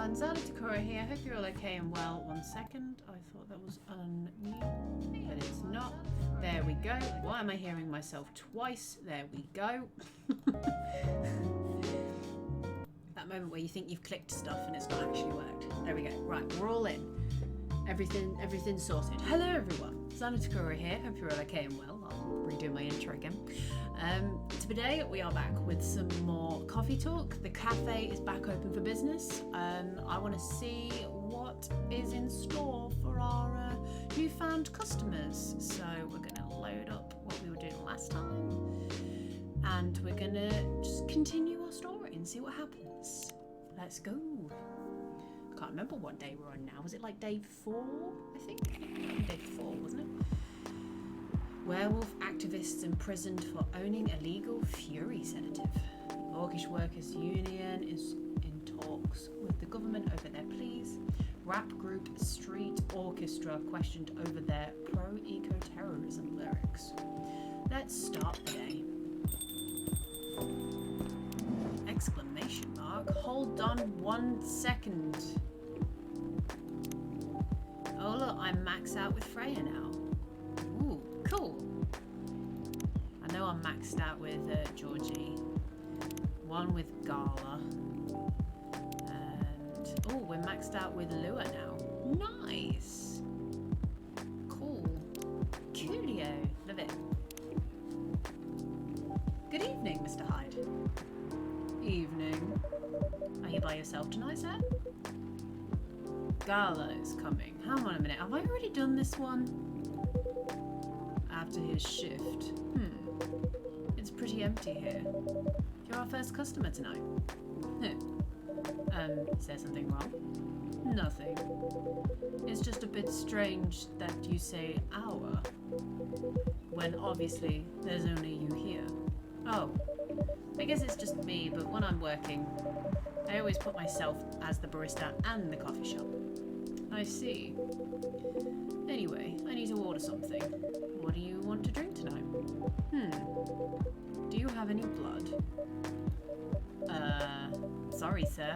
everyone, XylaTakura here. Hope you're all okay and well. 1 second, I thought that was unmute, but it's not. There we go. Why am I hearing myself twice? There we go. That moment where you think you've clicked stuff and it's not actually worked. There we go. Right, we're all in. Everything's sorted. Hello everyone, XylaTakura here. Hope you're all okay and well. I'll redo my intro again. Today we are back with some more coffee talk. The cafe is back open for business. I want to see what is in store for our newfound customers. So we're going to load up what we were doing last time, and we're going to just continue our story and see what happens. Let's go. I can't remember what day we're on now. Was it like day 4, I think? Day 4, wasn't it? Werewolf activists imprisoned for owning illegal fury sedative. The Orcish Workers Union is in talks with the government over their pleas. Rap group Street Orchestra questioned over their pro-eco-terrorism lyrics. Let's start the day. Exclamation mark. Hold on 1 second. Oh look, I'm maxed out with Freya now. Ooh, cool. I know I'm maxed out with Georgie. One with Gala. And oh, we're maxed out with Lua now. Nice. Cool. Coolio. Love it. Good evening, Mr. Hyde. Evening. Are you by yourself tonight, sir? Gala is coming. Hang on a minute. Have I already done this one? After his shift. It's pretty empty here. You're our first customer tonight. Is there something wrong? Nothing. It's just a bit strange that you say our, when obviously there's only you here. Oh, I guess it's just me, but when I'm working, I always put myself as the barista and the coffee shop. I see. Anyway, I need to order something. What do you want to drink tonight? Do you have any blood? Sorry sir,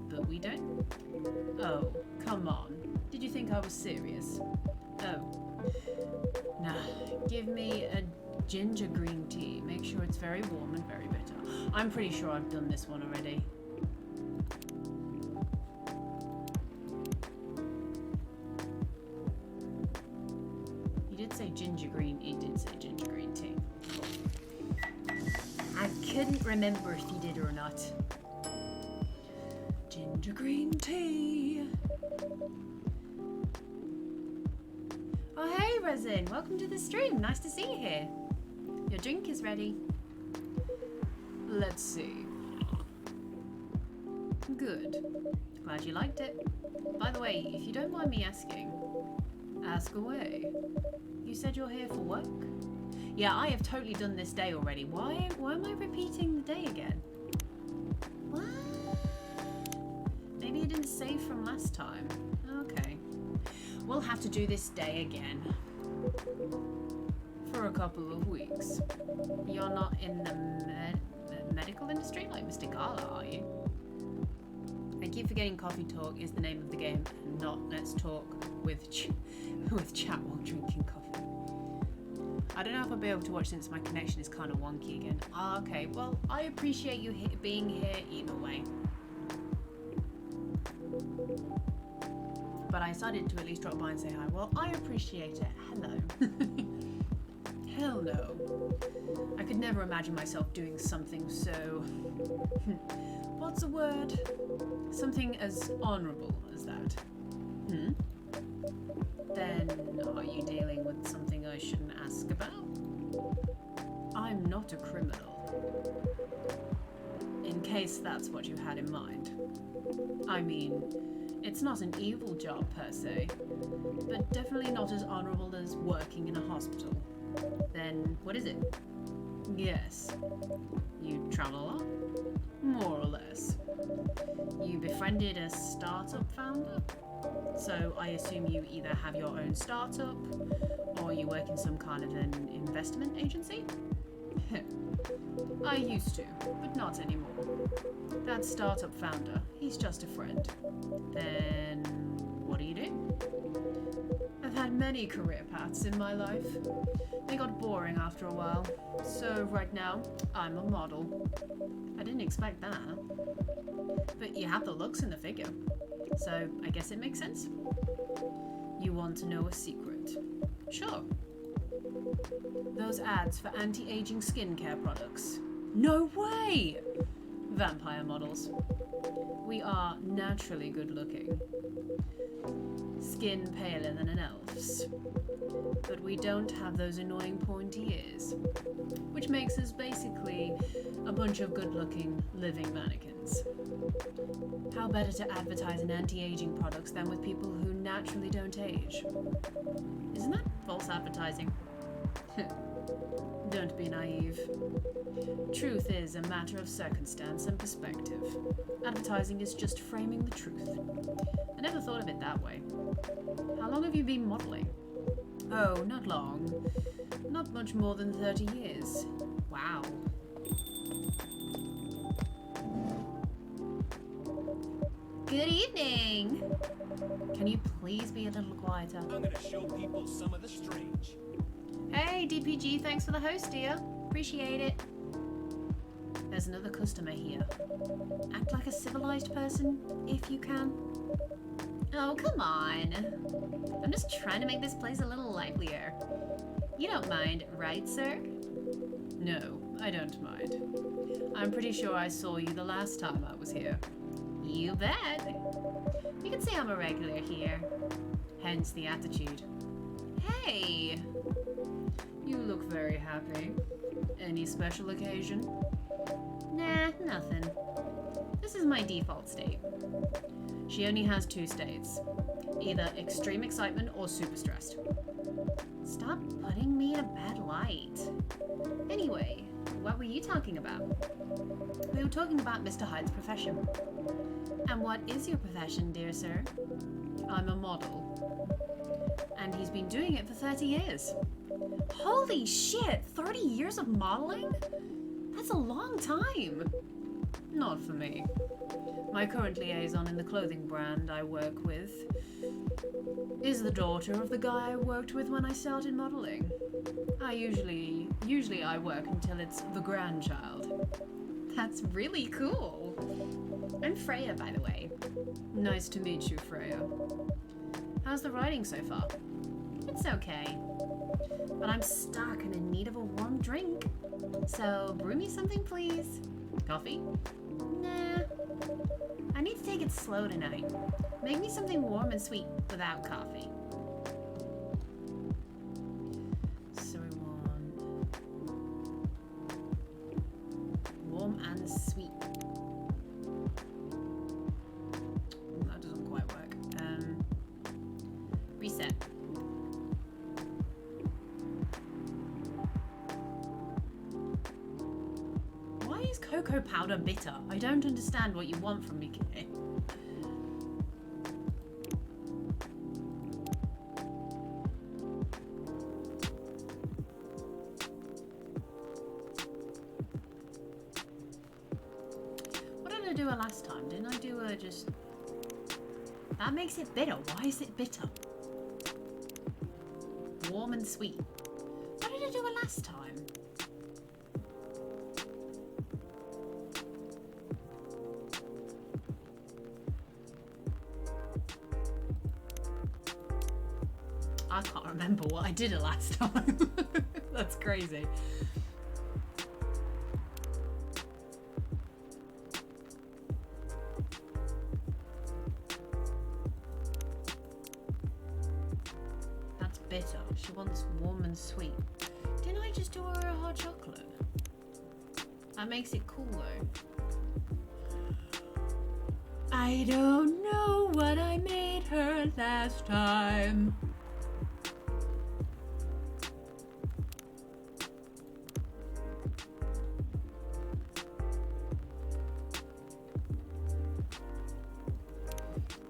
but we don't. Oh, come on. Did you think I was serious? Oh. Nah, give me a ginger green tea. Make sure it's very warm and very bitter. I'm pretty sure I've done this one already. Ginger green, he did say ginger green tea. I couldn't remember if he did or not. Ginger green tea. Oh hey Resin, welcome to the stream. Nice to see you here. Your drink is ready. Let's see. Good. Glad you liked it. By the way, if you don't mind me asking, ask away. You said you're here for work? Yeah, I have totally done this day already. Why am I repeating the day again? What? Maybe it didn't save from last time. Okay. We'll have to do this day again. For a couple of weeks. You're not in the medical industry like Mr. Gala, are you? I keep forgetting Coffee Talk is the name of the game and not Let's Talk with chat while drinking coffee. I don't know if I'll be able to watch since my connection is kind of wonky again. Okay, well, I appreciate you being here either way. But I decided to at least drop by and say hi. Well, I appreciate it. Hello. Hell no. I could never imagine myself doing something so... what's a word? Something as honourable as that. Then are you dealing with something I shouldn't ask about? I'm not a criminal. In case that's what you had in mind. I mean, it's not an evil job per se, but definitely not as honourable as working in a hospital. Then what is it? Yes. You travel a lot? More or less. You befriended a startup founder? So I assume you either have your own startup or you work in some kind of an investment agency? I used to, but not anymore. That startup founder, he's just a friend. Then, what do you do? I've had many career paths in my life. They got boring after a while. So right now, I'm a model. I didn't expect that. But you have the looks and the figure. So I guess it makes sense. You want to know a secret? Sure. Those ads for anti-aging skincare products. No way! Vampire models. We are naturally good looking. Skin paler than an elf's. But we don't have those annoying pointy ears. Which makes us basically a bunch of good looking living mannequins. How better to advertise an anti-aging products than with people who naturally don't age? Isn't that false advertising? Don't be naive. Truth is a matter of circumstance and perspective. Advertising is just framing the truth. I never thought of it that way. How long have you been modeling? Oh, not long. Not much more than 30 years. Wow. Good evening! Can you please be a little quieter? I'm gonna show people some of the strange. Hey, DPG, thanks for the host, dear. Appreciate it. There's another customer here. Act like a civilized person, if you can. Oh, come on. I'm just trying to make this place a little livelier. You don't mind, right, sir? No, I don't mind. I'm pretty sure I saw you the last time I was here. You bet. You can say I'm a regular here. Hence the attitude. Hey! You look very happy. Any special occasion? Nah, nothing. This is my default state. She only has 2 states. Either extreme excitement or super stressed. Stop putting me in a bad light. Anyway, what were you talking about? We were talking about Mr. Hyde's profession. And what is your profession, dear sir? I'm a model. And he's been doing it for 30 years. Holy shit, 30 years of modeling? That's a long time. Not for me. My current liaison in the clothing brand I work with is the daughter of the guy I worked with when I started modeling. Usually I work until it's the grandchild. That's really cool. I'm Freya, by the way. Nice to meet you, Freya. How's the writing so far? It's okay. But I'm stuck and in need of a warm drink. So brew me something, please. Coffee? Nah. I need to take it slow tonight. Make me something warm and sweet without coffee. So we want warm and sweet. That doesn't quite work. Reset. Why is cocoa powder bitter? I don't understand what you want from me, Kay. What did I do last time? Didn't I do a just... That makes it bitter. Why is it bitter? Warm and sweet. What did I do last time? I can't remember what I did last time. That's crazy. That's bitter. She wants warm and sweet. Didn't I just do her a hot chocolate? That makes it cool though. I don't know what I made her last time.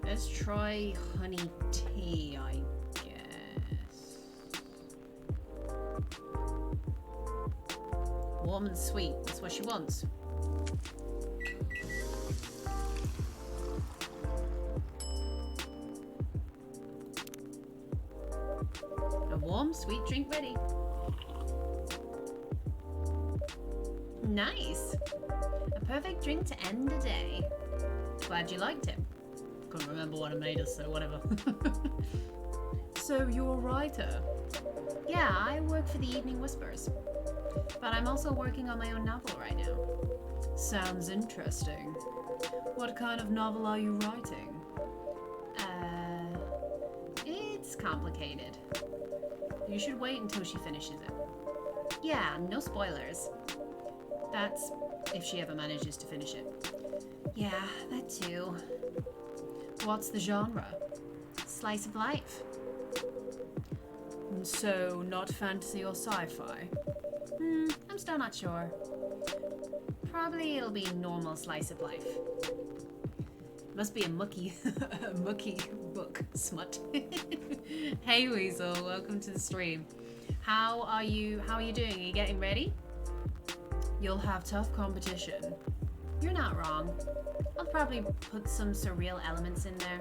Let's try honey tea, I guess. Warm and sweet. That's what she wants. A warm, sweet drink ready. Nice. A perfect drink to end the day. Glad you liked it. Couldn't remember what I made us, so whatever. So you're a writer? Yeah, I work for the Evening Whispers. But I'm also working on my own novel right now. Sounds interesting. What kind of novel are you writing? It's complicated. You should wait until she finishes it. Yeah, no spoilers. That's if she ever manages to finish it. Yeah, that too. What's the genre? Slice of life. So, not fantasy or sci-fi? I'm still not sure. Probably it'll be normal slice of life. Must be a mucky book, smut. Hey Weasel, welcome to the stream. How are you doing? Are you getting ready? You'll have tough competition. You're not wrong. I'll probably put some surreal elements in there.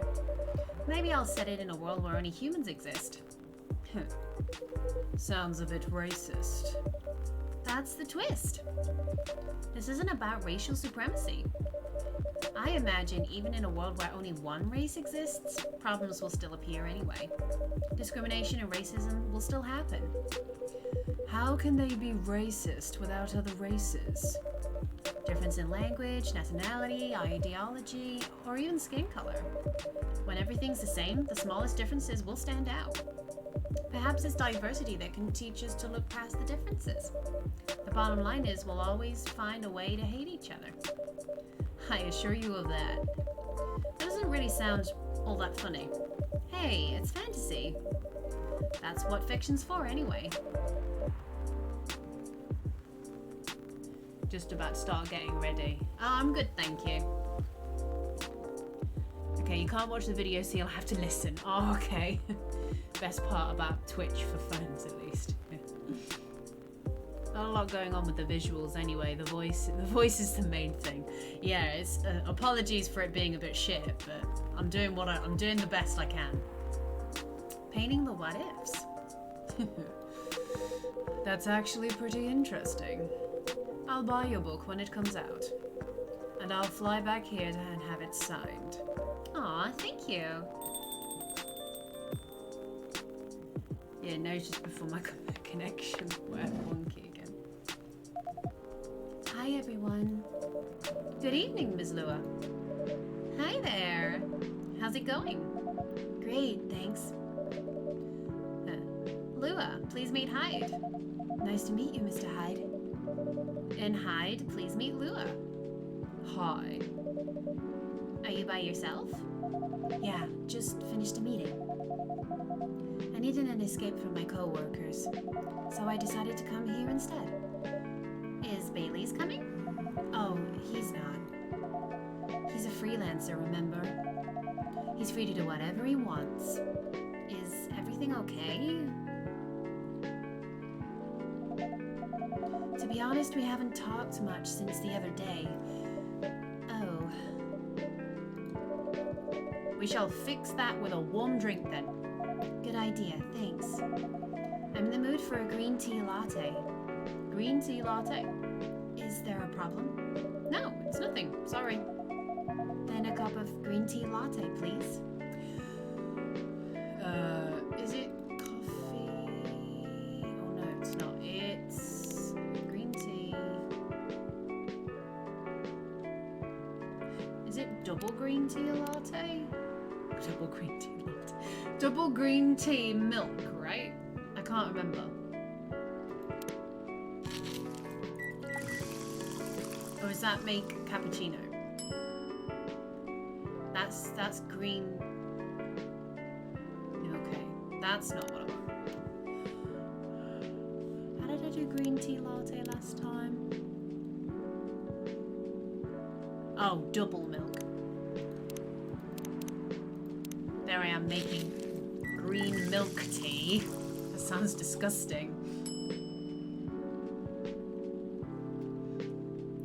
Maybe I'll set it in a world where only humans exist. Sounds a bit racist. That's the twist. This isn't about racial supremacy. I imagine even in a world where only one race exists, problems will still appear anyway. Discrimination and racism will still happen. How can they be racist without other races? Difference in language, nationality, ideology, or even skin color. When everything's the same, the smallest differences will stand out. Perhaps it's diversity that can teach us to look past the differences. The bottom line is we'll always find a way to hate each other. I assure you of that. That doesn't really sound all that funny. Hey, it's fantasy. That's what fiction's for anyway. Just about to start getting ready. Oh, I'm good, thank you. Okay, you can't watch the video, so you'll have to listen. Oh, okay. Best part about Twitch for phones, at least. Not a lot going on with the visuals anyway. The voice is the main thing. Yeah, it's apologies for it being a bit shit, but I'm doing the best I can. Painting the what ifs. That's actually pretty interesting. I'll buy your book when it comes out, and I'll fly back here and have it signed. Aw, thank you. Yeah, no, just before my connection went wonky again. Hi, everyone. Good evening, Ms. Lua. Hi there. How's it going? Great, thanks. Lua, please meet Hyde. Nice to meet you, Mr. Hyde. And Hyde, please meet Lua. Hi. Are you by yourself? Yeah, just finished a meeting. I needed an escape from my co-workers, so I decided to come here instead. Is Bailey's coming? Oh, he's not. He's a freelancer, remember? He's free to do whatever he wants. Is everything okay? To be honest, we haven't talked much since the other day. Oh. We shall fix that with a warm drink then. Good idea, thanks. I'm in the mood for a green tea latte. Green tea latte? Is there a problem? No, it's nothing. Sorry. Then a cup of green tea latte, please. Is it coffee? Oh no, it's not. It's green tea. Is it double green tea latte? Double green tea latte. Double green tea milk, right? I can't remember. Or does that make cappuccino? That's green. Okay, that's not what I want. How did I do green tea latte last time? Oh, double milk. There I am making green milk tea. That sounds disgusting.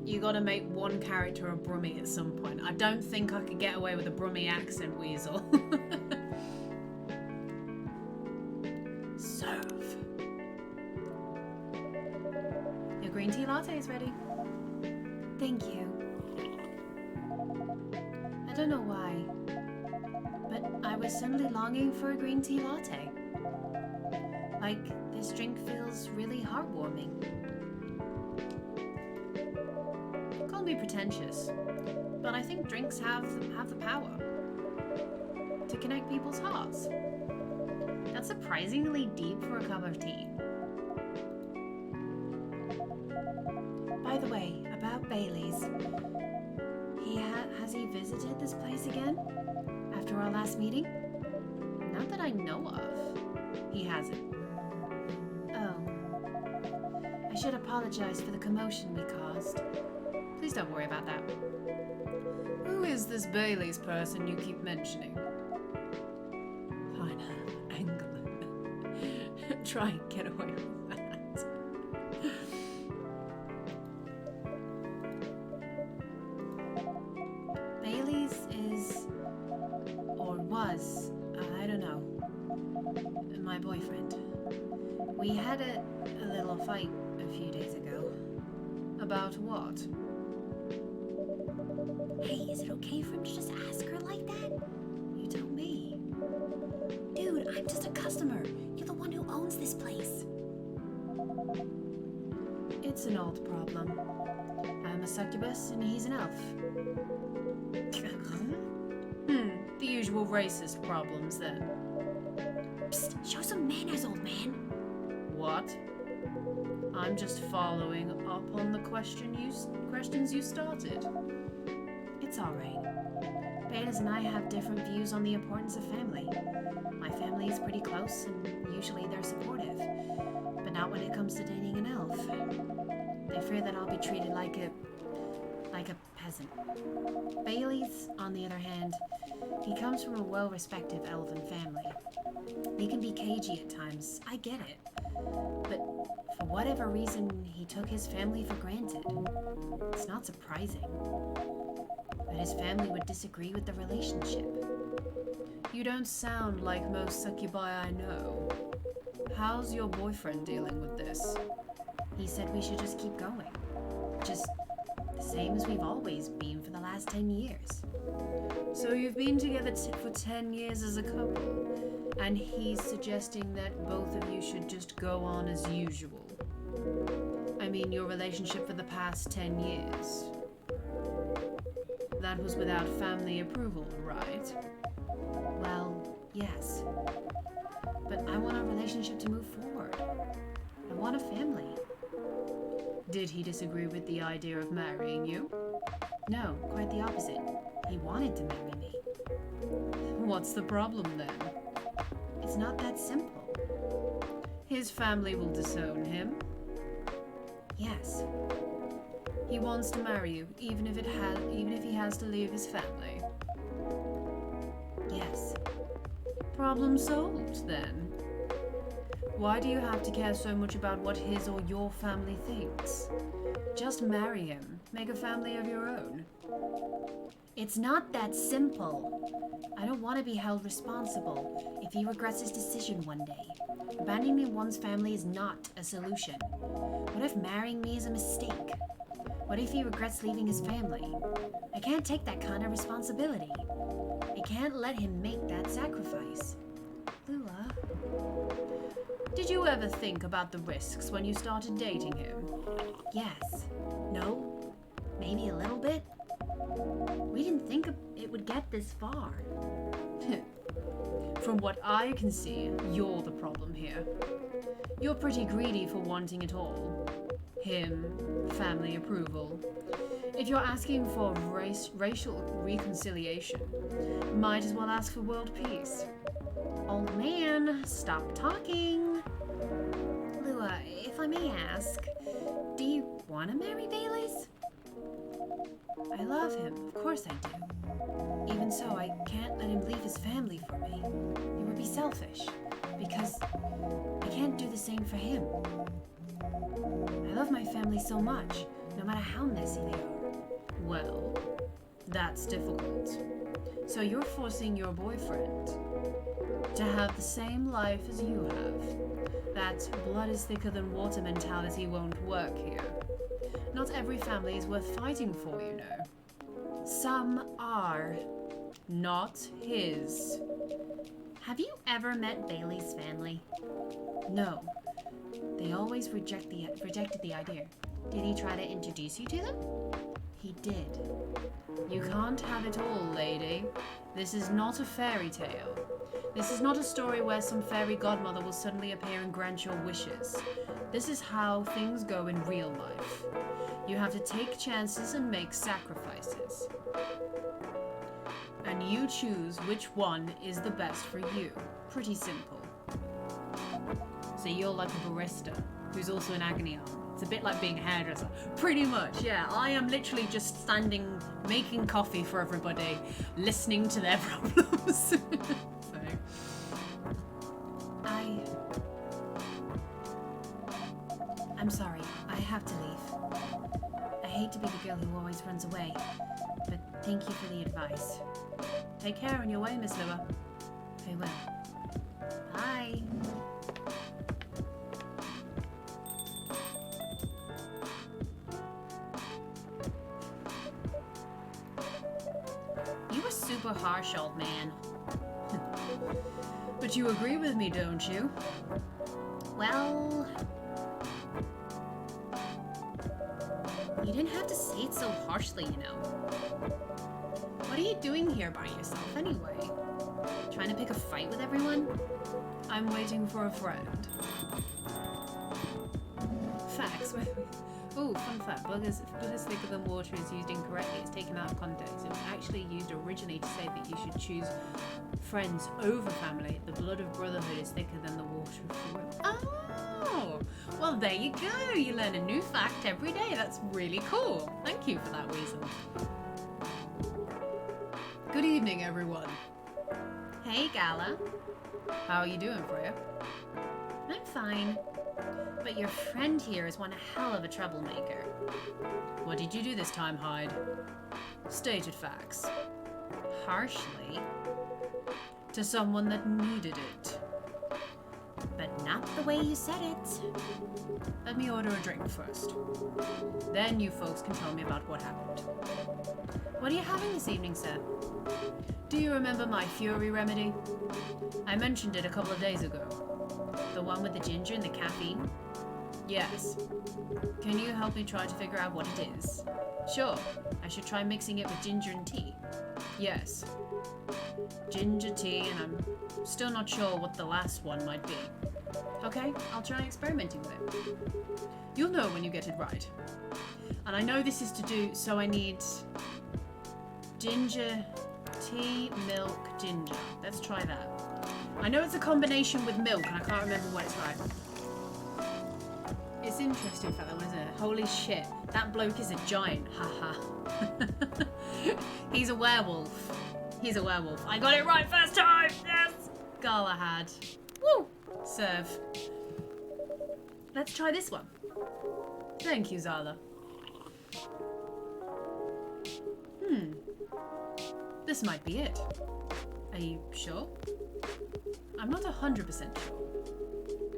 You gotta make one character a Brummie at some point. I don't think I could get away with a Brummie accent, Weasel. Serve. Your green tea latte is ready. Thank you. I don't know why, but I was suddenly longing for a green tea latte. Like, this drink feels really heartwarming. Call me pretentious, but I think drinks have the power to connect people's hearts. That's surprisingly deep for a cup of tea. By the way, about Bailey's, has he visited this place again after our last meeting? Not that I know of. He hasn't. Oh. I should apologize for the commotion we caused. Please don't worry about that. Who is this Bailey's person you keep mentioning? Fine, England. Try and get away with that. Bailey's is, or was, I don't know, my boyfriend. We had a little fight a few days ago. About what? Hey, is it okay for him to just ask her like that? You tell me. Dude, I'm just a customer. You're the one who owns this place. It's an old problem. I'm a succubus and he's an elf. The usual racist problems then. Psst, show some manners, old man. What? I'm just following up on the questions you started. It's all right. Betas and I have different views on the importance of family. My family is pretty close, and usually they're supportive, but not when it comes to dating an elf. They fear that I'll be treated like a peasant. Bailey's, on the other hand, he comes from a well-respected elven family. He can be cagey at times, I get it. But for whatever reason, he took his family for granted. It's not surprising. But his family would disagree with the relationship. You don't sound like most succubi I know. How's your boyfriend dealing with this? He said we should just keep going. Just the same as we've always been for the last 10 years. So you've been together for 10 years as a couple, and he's suggesting that both of you should just go on as usual. I mean, your relationship for the past 10 years. That was without family approval, right? Well, yes. But I want our relationship to move forward. I want a family. Did he disagree with the idea of marrying you? No, quite the opposite. He wanted to marry me. What's the problem then? It's not that simple. His family will disown him. Yes. He wants to marry you, even if he has to leave his family. Yes. Problem solved, then. Why do you have to care so much about what his or your family thinks? Just marry him. Make a family of your own. It's not that simple. I don't want to be held responsible if he regrets his decision one day. Abandoning one's family is not a solution. What if marrying me is a mistake? What if he regrets leaving his family? I can't take that kind of responsibility. I can't let him make that sacrifice. Lua, did you ever think about the risks when you started dating him? Yes. No. Maybe a little bit. We didn't think it would get this far. From what I can see, you're the problem here. You're pretty greedy for wanting it all. Him, family approval. If you're asking for racial reconciliation, might as well ask for world peace. Old man, stop talking. Lua, if I may ask, do you want to marry Bailey's? I love him, of course I do. Even so, I can't let him leave his family for me. It would be selfish, because I can't do the same for him. I love my family so much, no matter how messy they are. Well, that's difficult. So you're forcing your boyfriend to have the same life as you have. That blood is thicker than water mentality won't work here. Not every family is worth fighting for, you know. Some are. Not his. Have you ever met Bailey's family? No. They always rejected the idea. Did he try to introduce you to them? He did. You can't have it all, lady. This is not a fairy tale. This is not a story where some fairy godmother will suddenly appear and grant your wishes. This is how things go in real life. You have to take chances and make sacrifices. And you choose which one is the best for you. Pretty simple. So you're like a barista who's also an agony aunt. It's a bit like being a hairdresser. Pretty much, yeah. I am literally just standing, making coffee for everybody, listening to their problems. I'm sorry. I have to leave. I hate to be the girl who always runs away, but thank you for the advice. Take care on your way, Miss Lua. I will. Bye. You were super harsh, old man. But you agree with me, don't you? Well... You didn't have to say it so harshly, you know. What are you doing here by yourself, anyway? Trying to pick a fight with everyone? I'm waiting for a friend. Facts. Ooh, fun fact. Blood is thicker than water is used incorrectly. It's taken out of context. It was actually used originally to say that you should choose friends over family. The blood of brotherhood is thicker than the water of forever. Oh! Well, there you go. You learn a new fact every day. That's really cool. Thank you for that, Weasel. Good evening, everyone. Hey, Gala. How are you doing, Freya? I'm fine. But your friend here is one hell of a troublemaker. What did you do this time, Hyde? Stated facts. Harshly. To someone that needed it. But not the way you said it. Let me order a drink first. Then you folks can tell me about what happened. What are you having this evening, sir? Do you remember my Fury remedy? I mentioned it a couple of days ago. The one with the ginger and the caffeine? Yes. Can you help me try to figure out what it is? Sure. I should try mixing it with ginger and tea. Yes. Ginger tea, and I'm still not sure what the last one might be. Okay, I'll try experimenting with it. You'll know when you get it right. And I know this is to do, so I need ginger, tea, milk, ginger. Let's try that. I know it's a combination with milk, and I can't remember what it's like. It's interesting, fella, isn't it? Holy shit, that bloke is a giant. Haha. He's a werewolf. He's a werewolf. I got it right first time! Yes! Galahad. Woo! Serve. Let's try this one. Thank you, Xyla. This might be it. Are you sure? I'm not 100% sure.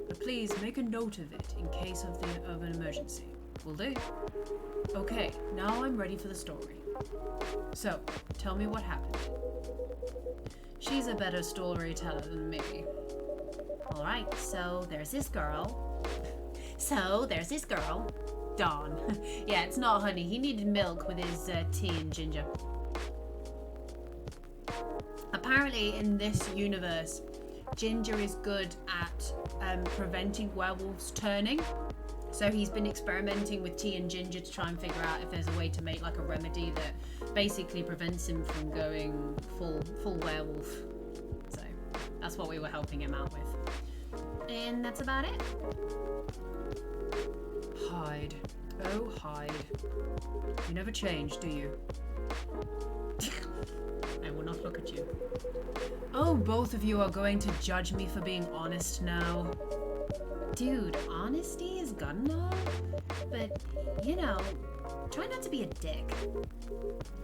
But please make a note of it in case of an emergency. Will do. Okay, now I'm ready for the story. So, tell me what happened. She's a better storyteller than me. Alright, so there's this girl. Dawn. Yeah, it's not honey. He needed milk with his tea and ginger. Apparently, in this universe, ginger is good at preventing werewolves turning. So he's been experimenting with tea and ginger to try and figure out if there's a way to make like a remedy that basically prevents him from going full werewolf. So that's what we were helping him out with. And that's about it. Hyde. Oh, Hyde. You never change, do you? I will not look at you. Oh, both of you are going to judge me for being honest now. Dude, honesty is good enough, but, you know, try not to be a dick.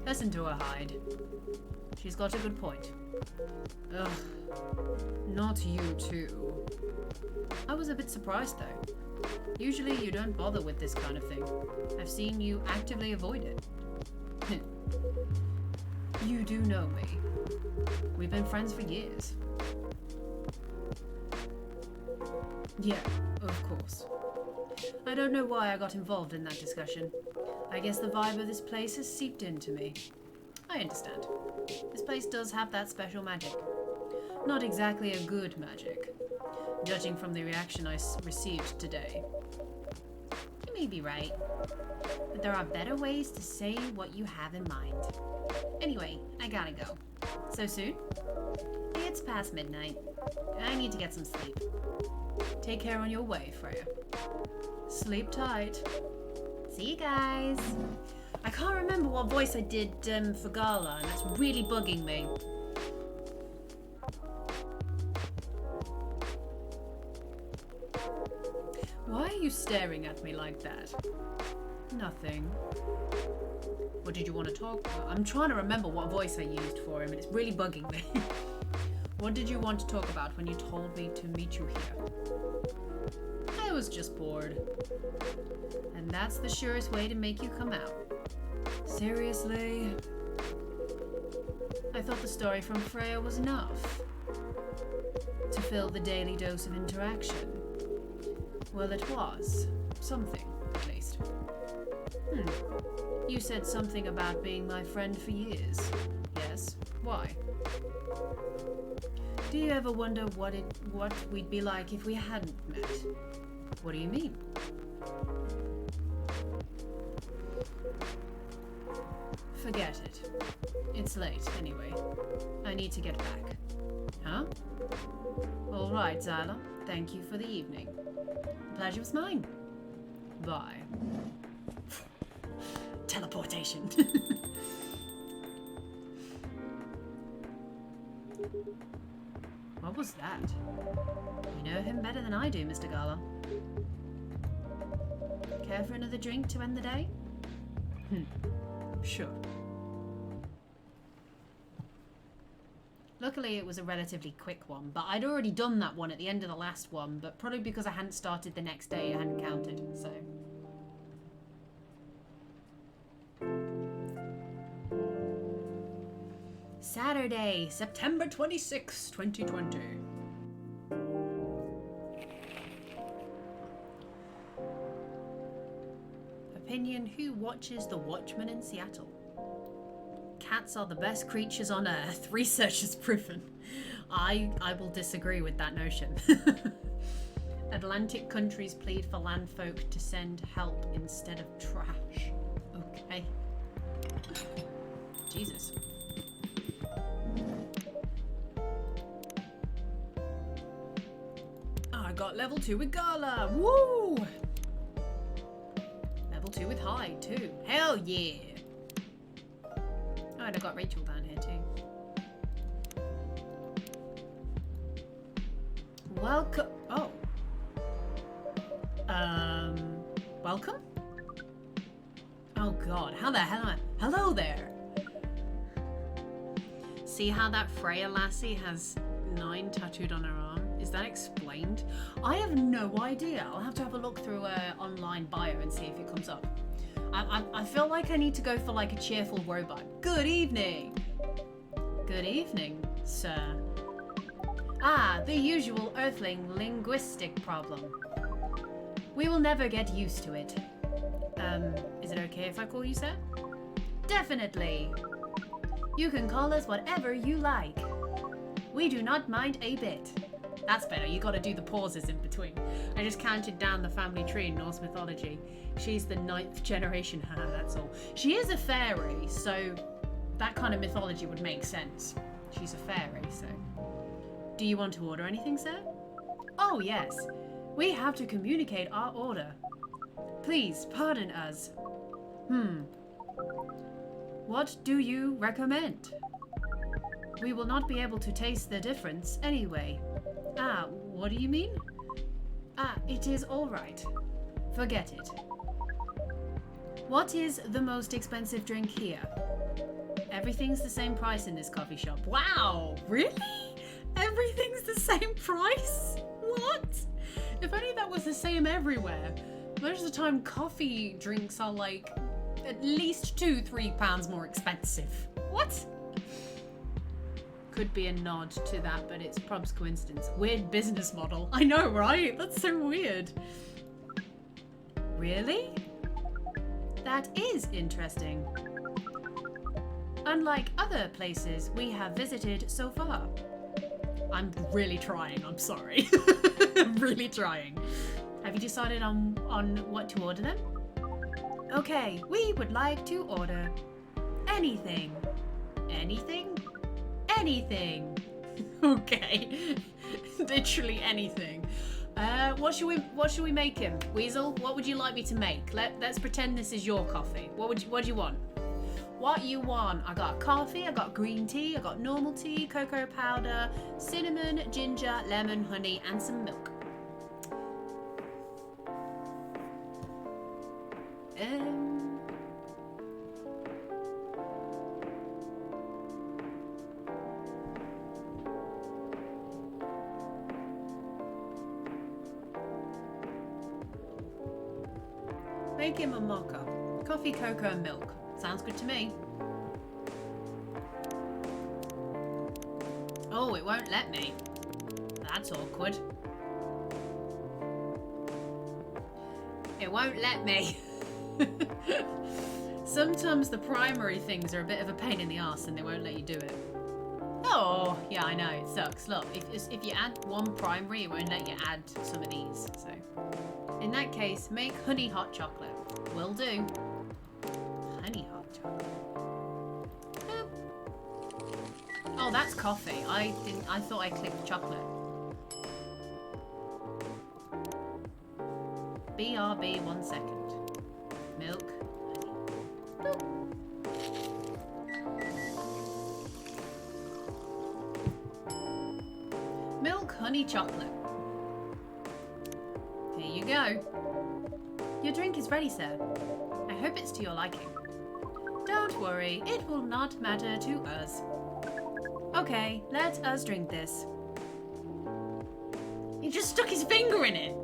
Listen to her, Hyde. She's got a good point. Ugh. Not you, too. I was a bit surprised, though. Usually you don't bother with this kind of thing. I've seen you actively avoid it. You do know me. We've been friends for years. Yeah, of course. I don't know why I got involved in that discussion. I guess the vibe of this place has seeped into me. I understand. This place does have that special magic. Not exactly a good magic, judging from the reaction I received today. You may be right, but there are better ways to say what you have in mind. Anyway, I gotta go. So soon? It's past midnight. I need to get some sleep. Take care on your way, Freya. Sleep tight. See you guys. I can't remember what voice I did for Gala, and that's really bugging me. Why are you staring at me like that? Nothing. What did you want to talk about? I'm trying to remember what voice I used for him, and it's really bugging me. What did you want to talk about when you told me to meet you here? I was just bored. And that's the surest way to make you come out. Seriously? I thought the story from Freya was enough to fill the daily dose of interaction. Well, it was. Something, at least. You said something about being my friend for years. Yes? Why? Do you ever wonder what we'd be like if we hadn't met? What do you mean? Forget it. It's late, anyway. I need to get back. Huh? All right, Xyla. Thank you for the evening. The pleasure was mine. Bye. Teleportation. What was that? You know him better than I do, Mr. Gala. Care for another drink to end the day? Sure. Luckily, it was a relatively quick one, but I'd already done that one at the end of the last one, but probably because I hadn't started the next day, I hadn't counted, so... Saturday, September 26, 2020. Opinion: who watches The Watchmen in Seattle? Cats are the best creatures on Earth. Research has proven. I will disagree with that notion. Atlantic countries plead for landfolk to send help instead of trash. Okay. Jesus. I got level 2 with Gala. Woo! Level 2 with Hyde too. Hell yeah! Oh, and I got Rachel down here too. Welcome. Oh. Welcome? Oh god, how the hell am I? Hello there! See how that Freya lassie has 9 tattooed on her arm? Is that explained? I have no idea. I'll have to have a look through her online bio and see if it comes up. I feel like I need to go for like a cheerful robot. Good evening! Good evening, sir. Ah, the usual Earthling linguistic problem. We will never get used to it. Is it okay if I call you sir? Definitely. You can call us whatever you like. We do not mind a bit. That's better, you gotta do the pauses in between. I just counted down the family tree in Norse mythology. She's the 9th generation, that's all. She is a fairy, so that kind of mythology would make sense. She's a fairy, so. Do you want to order anything, sir? Oh, yes. We have to communicate our order. Please, pardon us. What do you recommend? We will not be able to taste the difference anyway. Ah, what do you mean? It is all right. Forget it. What is the most expensive drink here? Everything's the same price in this coffee shop. Wow, really? Everything's the same price? What? If only that was the same everywhere. Most of the time coffee drinks are like at least £2-3 more expensive. What? Could be a nod to that, but it's probs coincidence. Weird business model. I know, right? That's so weird. Really? That is interesting. Unlike other places we have visited so far. I'm really trying, I'm sorry. I'm really trying. Have you decided on what to order then? Okay, we would like to order anything. Anything? Anything. Okay. Literally anything. What should we make him? Weasel, what would you like me to make? Let's pretend this is your coffee. What do you want? What you want? I got coffee, I got green tea, I got normal tea, cocoa powder, cinnamon, ginger, lemon, honey, and some milk. Make him a mocha. Coffee, cocoa, and milk. Sounds good to me. Oh, it won't let me. That's awkward. It won't let me. Sometimes the primary things are a bit of a pain in the arse and they won't let you do it. Oh, yeah, I know, it sucks. Look, if you add one primary, it won't let you add some of these. So, in that case, make honey hot chocolate. Will do. Honey hot chocolate. Boop. Oh, that's coffee. I thought I clicked chocolate. BRB 1 second. Milk. Honey. Boop. Milk, honey, chocolate. Here you go. Your drink is ready, sir. I hope it's to your liking. Don't worry, it will not matter to us. Okay, let us drink this. He just stuck his finger in it.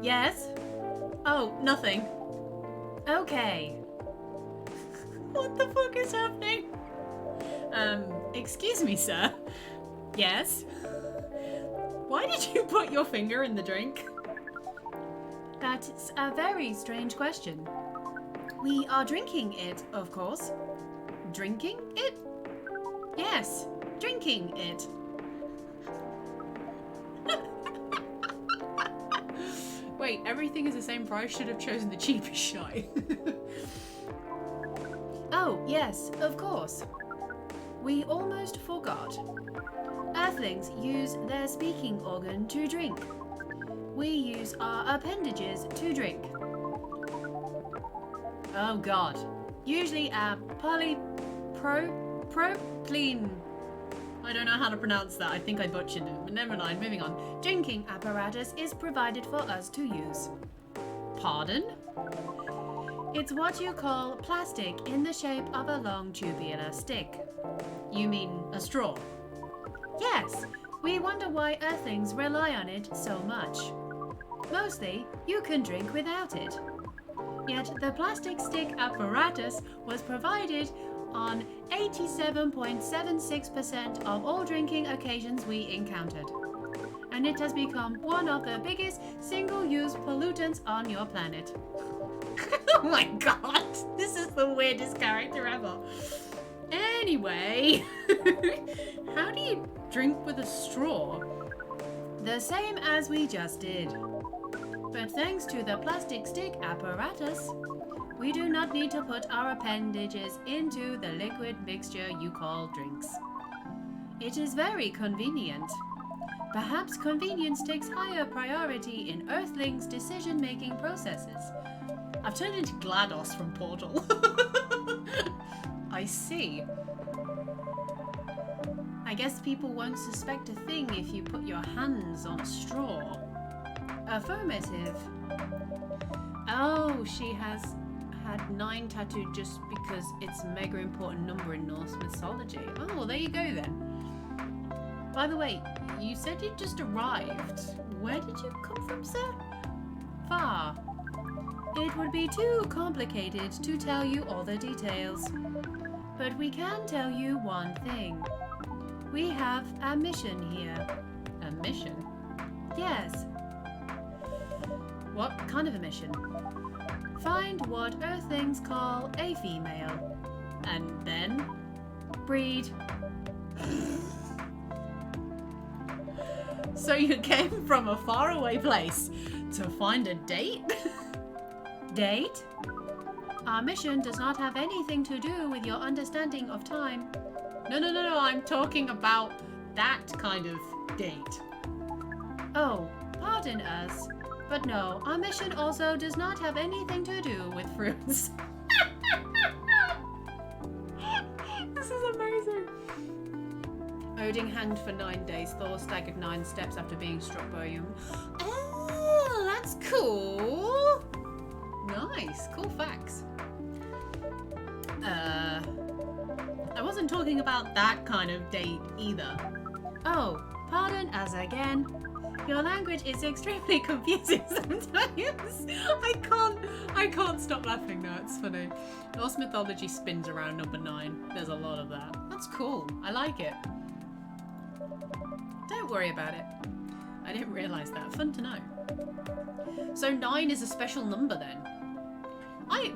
Yes? Oh, nothing. Okay. What the fuck is happening? Excuse me, sir. Yes? Why did you put your finger in the drink? That's a very strange question. We are drinking it, of course. Drinking it? Yes, drinking it. Wait, everything is the same price. Should have chosen the cheapest shot. Oh, yes, of course. We almost forgot. Earthlings use their speaking organ to drink. We use our appendages to drink. Oh god. Usually a polypropylene. I don't know how to pronounce that. I think I butchered it, but never mind. Moving on. Drinking apparatus is provided for us to use. Pardon? It's what you call plastic in the shape of a long tubular stick. You mean a straw? Yes. We wonder why Earthlings rely on it so much. Mostly, you can drink without it. Yet the plastic stick apparatus was provided on 87.76% of all drinking occasions we encountered. And it has become one of the biggest single-use pollutants on your planet. Oh my god, this is the weirdest character ever. Anyway, how do you drink with a straw? The same as we just did. But thanks to the plastic stick apparatus, we do not need to put our appendages into the liquid mixture you call drinks. It is very convenient. Perhaps convenience takes higher priority in Earthlings' decision-making processes. I've turned into GLaDOS from Portal. I see. I I guess people won't suspect a thing if you put your hands on a straw. Affirmative. Oh, she has had 9 tattooed just because it's a mega important number in Norse mythology. Oh, well, there you go then. By the way, you said you just arrived. Where did you come from, sir? Far. It would be too complicated to tell you all the details. But we can tell you one thing. We have a mission here. A mission? Yes. What kind of a mission? Find what Earthlings call a female. And then breed. So you came from a faraway place to find a date? Date? Our mission does not have anything to do with your understanding of time. No, I'm talking about that kind of date. Oh, pardon us. But no, our mission also does not have anything to do with fruits. This is amazing. Odin hanged for 9 days. Thor staggered 9 steps after being struck by him. Oh, that's cool. Nice, cool facts. I wasn't talking about that kind of date either. Oh, pardon us again. Your language is extremely confusing sometimes. I can't stop laughing now, it's funny. Norse mythology spins around number 9. There's a lot of that. That's cool. I like it. Don't worry about it. I didn't realise that. Fun to know. So 9 is a special number then.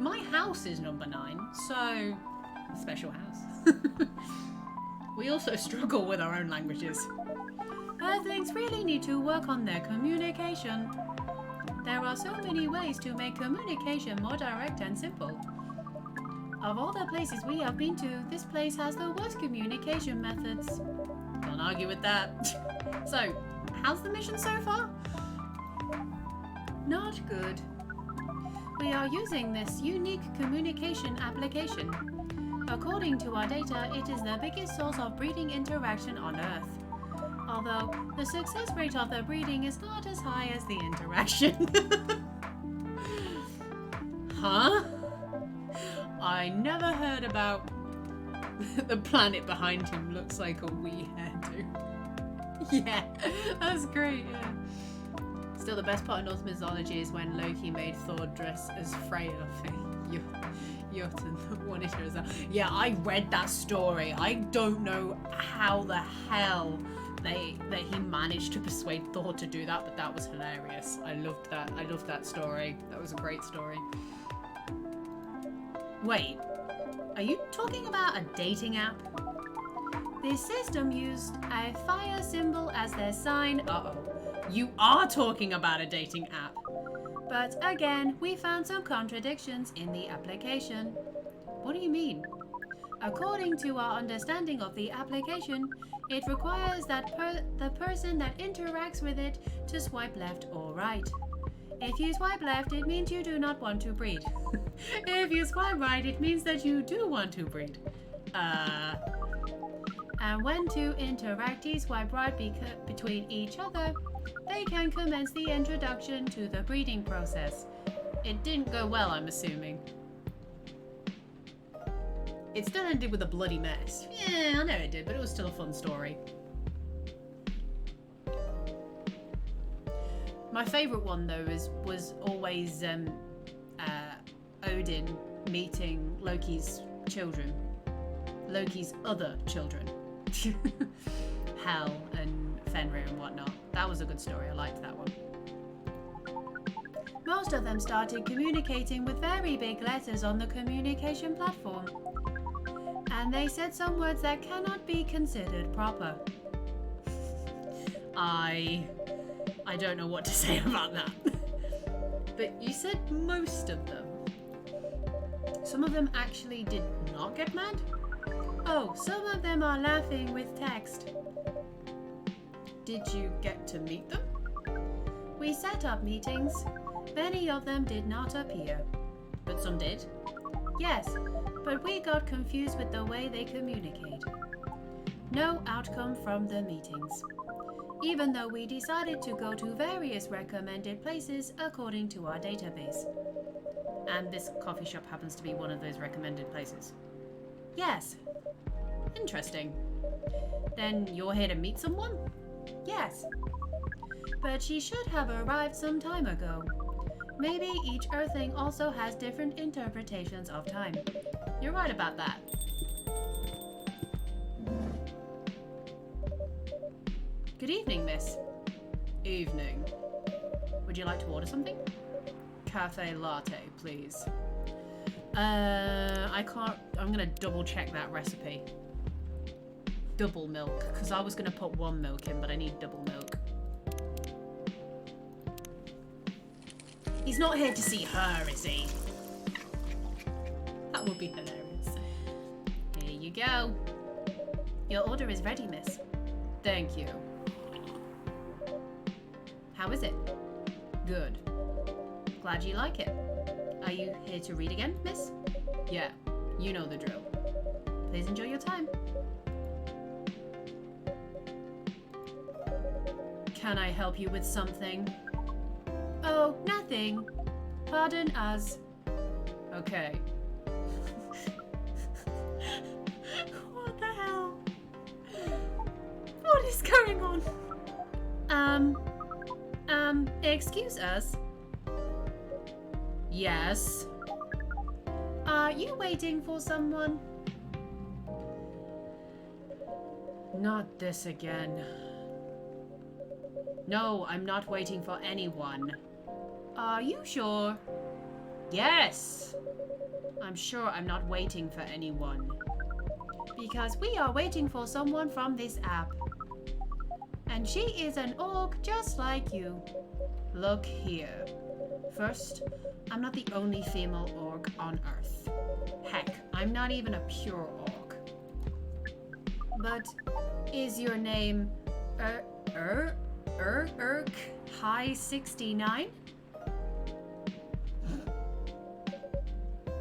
My house is number 9, so special house. We also struggle with our own languages. Earthlings really need to work on their communication. There are so many ways to make communication more direct and simple. Of all the places we have been to, this place has the worst communication methods. Can't argue with that. So, how's the mission so far? Not good. We are using this unique communication application. According to our data, it is the biggest source of breeding interaction on Earth. Although, the success rate of the breeding is not as high as the interaction. Huh? I never heard about the planet behind him looks like a wee hairdo. Yeah, that's great, yeah. Still, the best part of Norse mythology is when Loki made Thor dress as Freya for Jotun wanted her as that. Yeah, I read that story. I don't know how the hell that he managed to persuade Thor to do that, but that was hilarious. I loved that. I loved that story. That was a great story. Wait, are you talking about a dating app? The system used a fire symbol as their sign. Uh-oh. You are talking about a dating app. But again, we found some contradictions in the application. What do you mean? According to our understanding of the application, it requires that the person that interacts with it to swipe left or right. If you swipe left, it means you do not want to breed. If you swipe right, it means that you do want to breed. And when two interactees swipe right between each other, they can commence the introduction to the breeding process. It didn't go well, I'm assuming. It still ended with a bloody mess. Yeah, I know it did, but it was still a fun story. My favourite one, though, was always Odin meeting Loki's children. Loki's other children. Hel and Fenrir and whatnot. That was a good story. I liked that one. Most of them started communicating with very big letters on the communication platform. And they said some words that cannot be considered proper. I don't know what to say about that. But you said most of them. Some of them actually did not get mad? Oh, some of them are laughing with text. Did you get to meet them? We set up meetings. Many of them did not appear. But some did? Yes, but we got confused with the way they communicate. No outcome from the meetings, even though we decided to go to various recommended places according to our database. And this coffee shop happens to be one of those recommended places. Yes. Interesting. Then you're here to meet someone? Yes. But she should have arrived some time ago. Maybe each Earthling also has different interpretations of time. You're right about that. Good evening, miss. Evening. Would you like to order something? Cafe latte, please. I can't... I'm gonna double check that recipe. Double milk, because I was gonna put one milk in, but I need double milk. He's not here to see her, is he? That would be hilarious. Here you go. Your order is ready, miss. Thank you. How is it? Good. Glad you like it. Are you here to read again, miss? Yeah, you know the drill. Please enjoy your time. Can I help you with something? Oh, nothing. Pardon us. Okay. What the hell? What is going on? Excuse us? Yes. Are you waiting for someone? Not this again. No, I'm not waiting for anyone. Are you sure? Yes. I'm sure I'm not waiting for anyone. Because we are waiting for someone from this app. And she is an orc just like you. Look here. First, I'm not the only female orc on Earth. Heck, I'm not even a pure orc. But is your name High 69?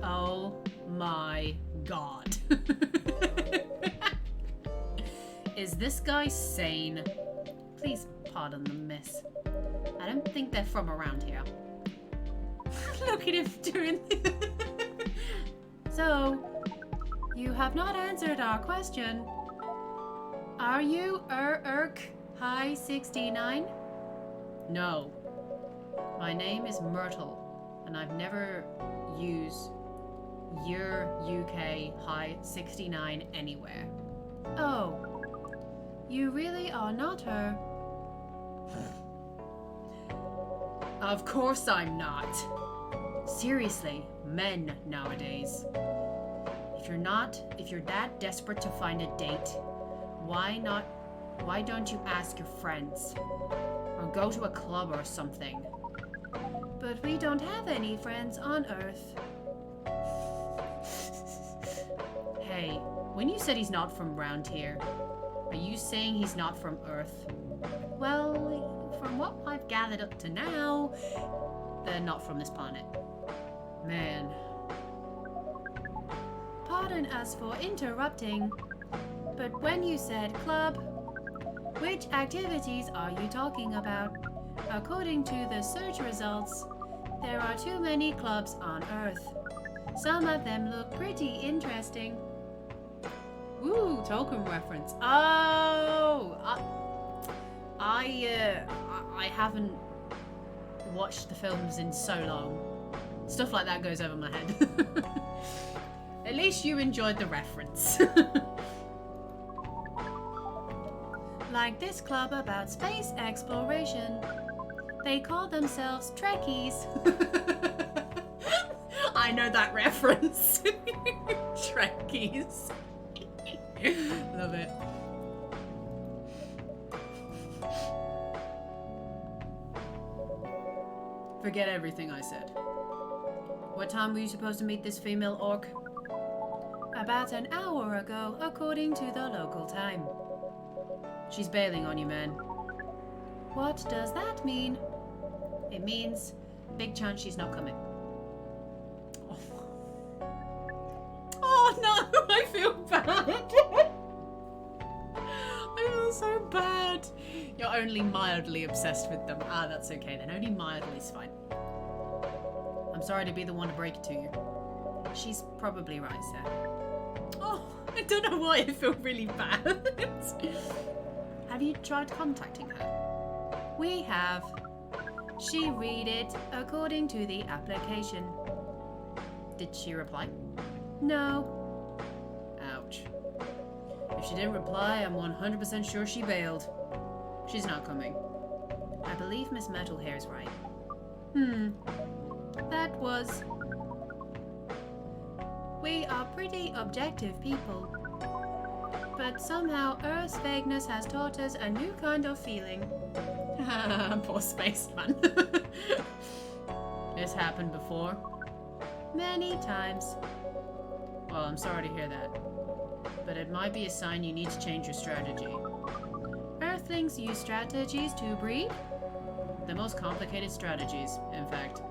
Oh my god. Is this guy sane? Please pardon the miss. I don't think they're from around here. Look at him doing this. So, you have not answered our question. Are you High 69? No. My name is Myrtle, and I've never used your UK High 69 anywhere. Oh. You really are not her. Of course I'm not. Seriously, men nowadays. If you're that desperate to find a date, why don't you ask your friends? Or go to a club or something? But we don't have any friends on Earth. Hey, when you said he's not from round here, are you saying he's not from Earth? Well, from what I've gathered up to now, they're not from this planet. Man. Pardon us for interrupting, but when you said club, which activities are you talking about? According to the search results, there are too many clubs on Earth. Some of them look pretty interesting. Ooh, token reference. Oh, I haven't watched the films in so long. Stuff like that goes over my head. At least you enjoyed the reference. Like this club about space exploration. They call themselves Trekkies. I know that reference. Trekkies. Love it. Forget everything I said. What time were you supposed to meet this female orc? About an hour ago, according to the local time. She's bailing on you, man. What does that mean? It means big chance she's not coming. Oh no, I feel bad. You're only mildly obsessed with them. Ah, that's okay then. Only mildly is fine. I'm sorry to be the one to break it to you. She's probably right, sir. Oh, I don't know why I feel really bad. Have you tried contacting her? We have. She read it according to the application. Did she reply? No. Ouch. If she didn't reply, I'm 100% sure she bailed. She's not coming. I believe Miss Metalhair's right. That was... We are pretty objective people. But somehow Earth's vagueness has taught us a new kind of feeling. Poor spaceman. This happened before? Many times. Well, I'm sorry to hear that. But it might be a sign you need to change your strategy. Earthlings use strategies to breed? The most complicated strategies, in fact.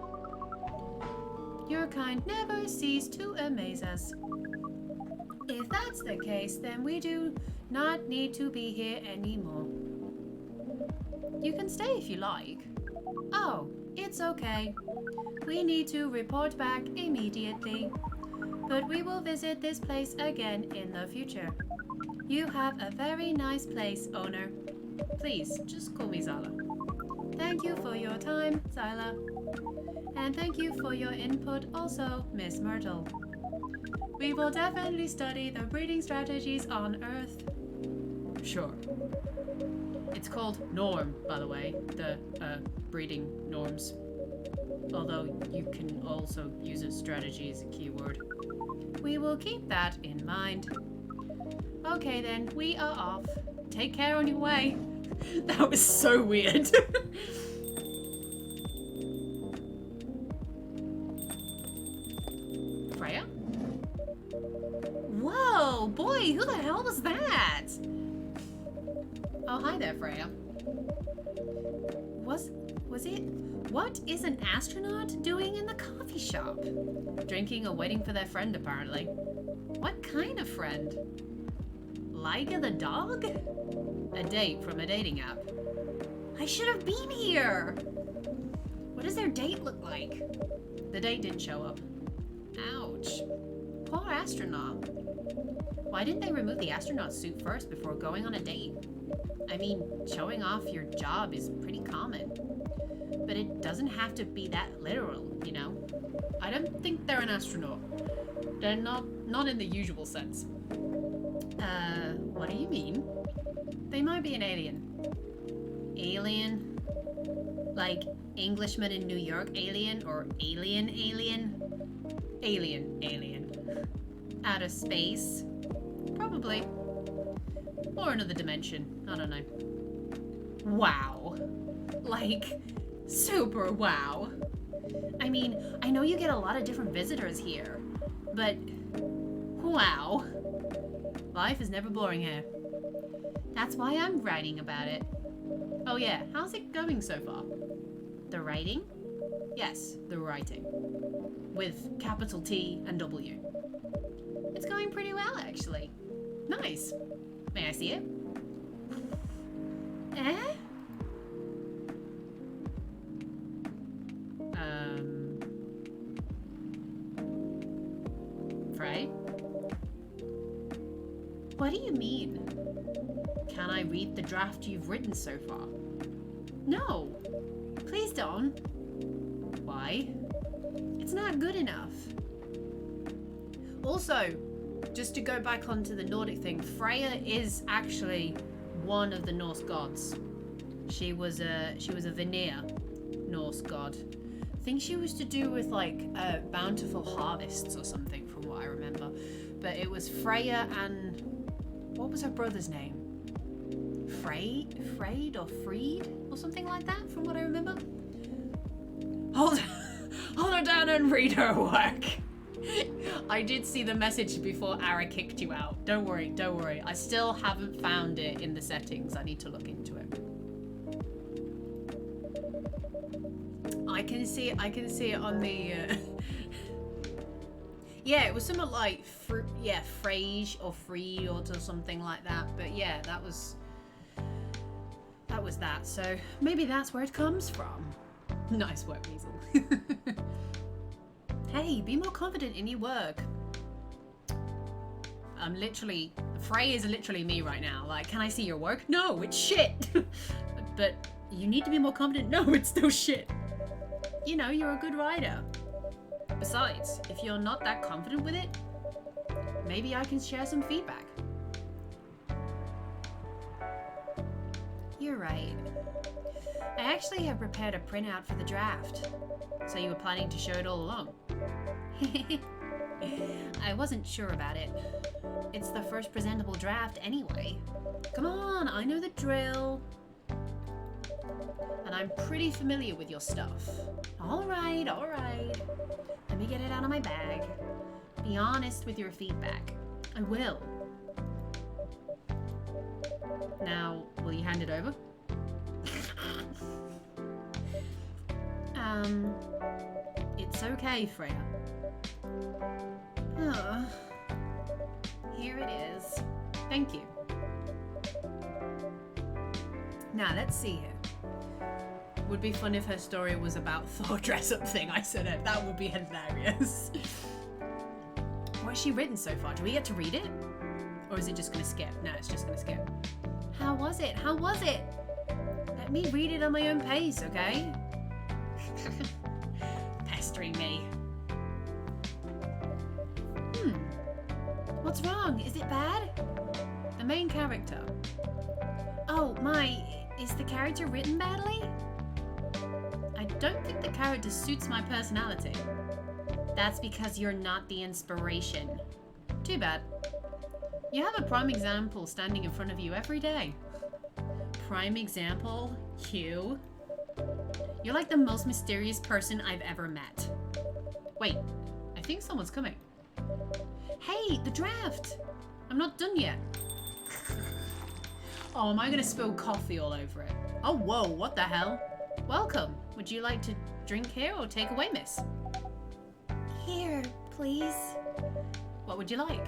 Your kind never cease to amaze us. If that's the case, then we do not need to be here anymore. You can stay if you like. Oh, it's okay. We need to report back immediately. But we will visit this place again in the future. You have a very nice place, owner. Please, just call me Xyla. Thank you for your time, Xyla. And thank you for your input also, Miss Myrtle. We will definitely study the breeding strategies on Earth. Sure. It's called norm, by the way, the breeding norms. Although you can also use a strategy as a keyword. We will keep that in mind. Okay then, we are off. Take care on your way. That was so weird. Freya? Whoa, boy, who the hell was that? Oh, hi there, Freya. Was it? What is an astronaut doing in the coffee shop? Drinking or waiting for their friend, apparently. What kind of friend? Liga the dog? A date from a dating app. I should have been here! What does their date look like? The date didn't show up. Ouch. Poor astronaut. Why didn't they remove the astronaut suit first before going on a date? I mean, showing off your job is pretty common. But it doesn't have to be that literal, you know? I don't think they're an astronaut. They're not in the usual sense. What do you mean? They might be an alien. Alien? Like Englishman in New York alien or alien? Alien. Outer space? Probably. Or another dimension. I don't know. Wow. Like, super wow. I mean, I know you get a lot of different visitors here, but wow. Life is never boring here. That's why I'm writing about it. Oh yeah, how's it going so far? The writing? Yes, the writing. With capital T and W. It's going pretty well, actually. Nice. May I see it? Eh? Frey? What do you mean? Can I read the draft you've written so far? No. Please don't. Why? It's not good enough. Also, just to go back onto the Nordic thing, Freya is actually one of the Norse gods. She was a Vanir Norse god. I think she was to do with like bountiful harvests or something from what I remember. But it was Freya and what was her brother's name? Freyd or Freed or something like that from what I remember. Hold her down and read her work. I did see the message before Ara kicked you out. Don't worry. I still haven't found it in the settings. I need to look into it. I can see it on the yeah, it was something like Frege or Freed or something like that. But yeah, that was was that, so maybe that's where it comes from. Nice work, Weasel. Hey, be more confident in your work. I'm literally... Frey is literally me right now. Like, can I see your work? No, it's shit. But you need to be more confident. No, it's still shit. You know, you're a good writer. Besides, if you're not that confident with it, maybe I can share some feedback. You're right. I actually have prepared a printout for the draft. So you were planning to show it all along? I wasn't sure about it. It's the first presentable draft anyway. Come on, I know the drill. And I'm pretty familiar with your stuff. All right, all right. Let me get it out of my bag. Be honest with your feedback. I will. Now, will you hand it over? It's okay, Freya. Oh, here it is. Thank you. Now, let's see here. Would be fun if her story was about Thor dress-up thing. I said it. That would be hilarious. What has she written so far? Do we get to read it? Or is it just gonna skip? No, it's just gonna skip. How was it? How was it? Let me read it on my own pace, okay? Pestering me. What's wrong? Is it bad? The main character. Oh my, is the character written badly? I don't think the character suits my personality. That's because you're not the inspiration. Too bad. You have a prime example standing in front of you every day. Prime example? You? You're like the most mysterious person I've ever met. Wait, I think someone's coming. Hey, the draft! I'm not done yet. Oh, am I gonna spill coffee all over it? Oh, whoa, what the hell? Welcome. Would you like to drink here or take away, miss? Here, please. What would you like?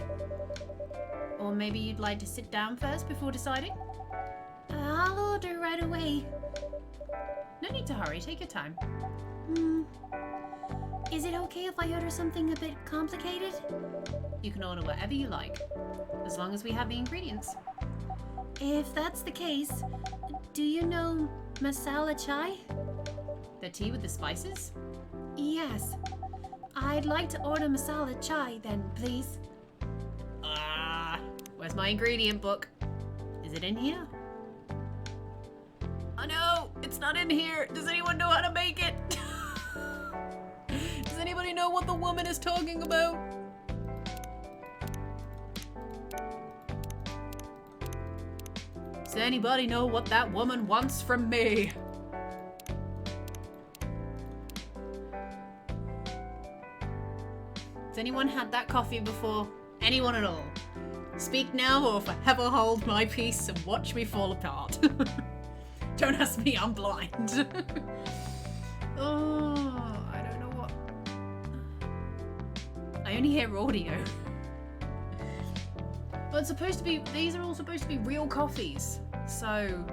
Or maybe you'd like to sit down first before deciding? I'll order right away. No need to hurry, take your time. Is it okay if I order something a bit complicated? You can order whatever you like, as long as we have the ingredients. If that's the case, do you know masala chai? The tea with the spices? Yes. I'd like to order masala chai then, please. Where's my ingredient book? Is it in here? Oh no, it's not in here. Does anyone know how to make it? Does anybody know what the woman is talking about? Does anybody know what that woman wants from me? Has anyone had that coffee before? Anyone at all? Speak now or forever hold my peace and watch me fall apart. Don't ask me, I'm blind. Oh, I don't know what. I only hear audio. But it's supposed to be, these are all supposed to be real coffees. So,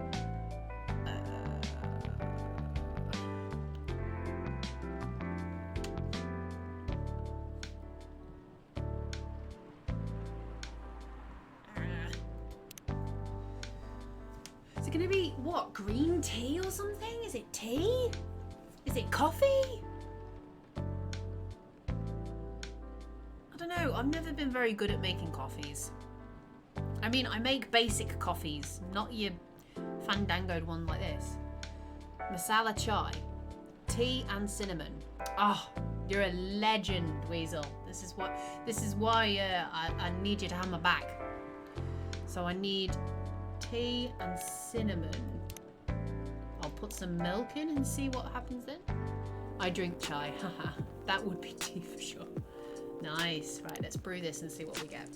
is it gonna be, what, green tea or something? Is it tea? Is it coffee? I don't know, I've never been very good at making coffees. I mean, I make basic coffees, not your fandangoed one like this. Masala chai, tea and cinnamon. Oh, you're a legend, Weasel. This is why I need you to have my back. So I need tea and cinnamon. I'll put some milk in and see what happens then. I drink chai, haha. That would be tea for sure. Nice, right, let's brew this and see what we get.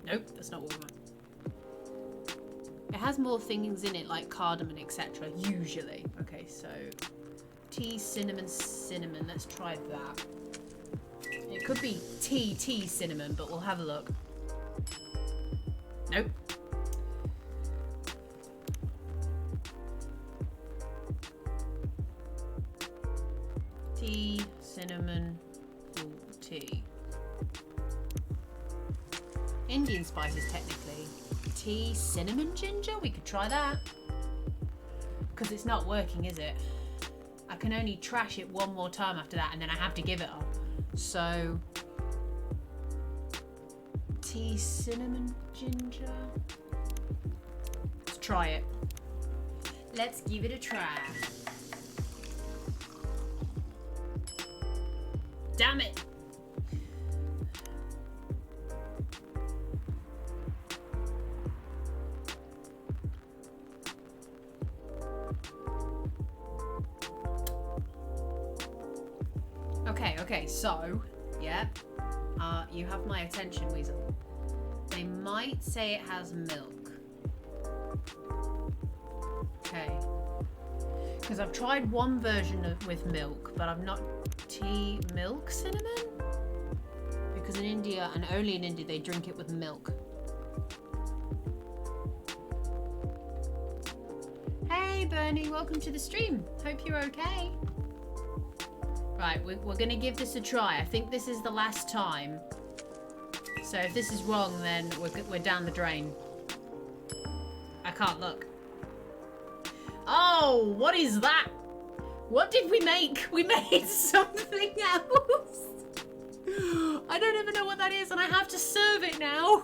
Nope, that's not what we want. It has more things in it like cardamom, etc. Usually. Okay, so tea, cinnamon, cinnamon. Let's try that. It could be tea, cinnamon, but we'll have a look. Nope. Tea, cinnamon, tea. Indian spices, technically. Tea, cinnamon, ginger? We could try that. Because it's not working, is it? I can only trash it one more time after that, and then I have to give it up. So... tea, cinnamon, ginger. Let's try it. Let's give it a try. Damn it! Okay, so, yeah. You have my attention, Weasel. They might say it has milk. Okay. Because I've tried one version with milk, but I've not... tea, milk, cinnamon? Because in India, and only in India, they drink it with milk. Hey Bernie, welcome to the stream. Hope you're okay. Right, we're gonna give this a try. I think this is the last time. So if this is wrong, then we're down the drain. I can't look. Oh, what is that? What did we make? We made something else. I don't even know what that is, and I have to serve it now.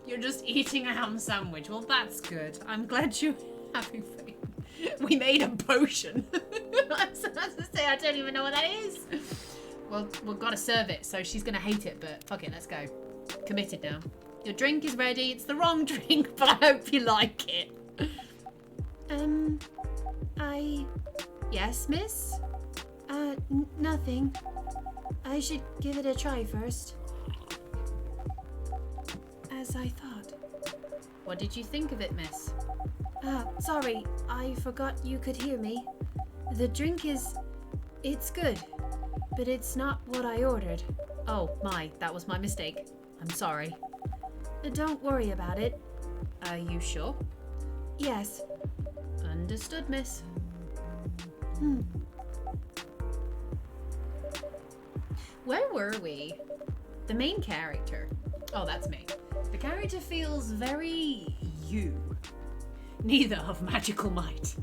You're just eating a ham sandwich. Well, that's good. I'm glad you're having fun. We made a potion. I was about to say, I don't even know what that is. Well, we've got to serve it, so she's going to hate it, but fuck it, let's go. Committed now. Your drink is ready. It's the wrong drink, but I hope you like it. Yes, miss? Nothing. I should give it a try first. As I thought. What did you think of it, miss? Sorry, I forgot you could hear me. The drink it's good, but it's not what I ordered. Oh, my, that was my mistake. I'm sorry. Don't worry about it. Are you sure? Yes. Understood, miss. Where were we? The main character. Oh, that's me. The character feels very you. Neither of magical might.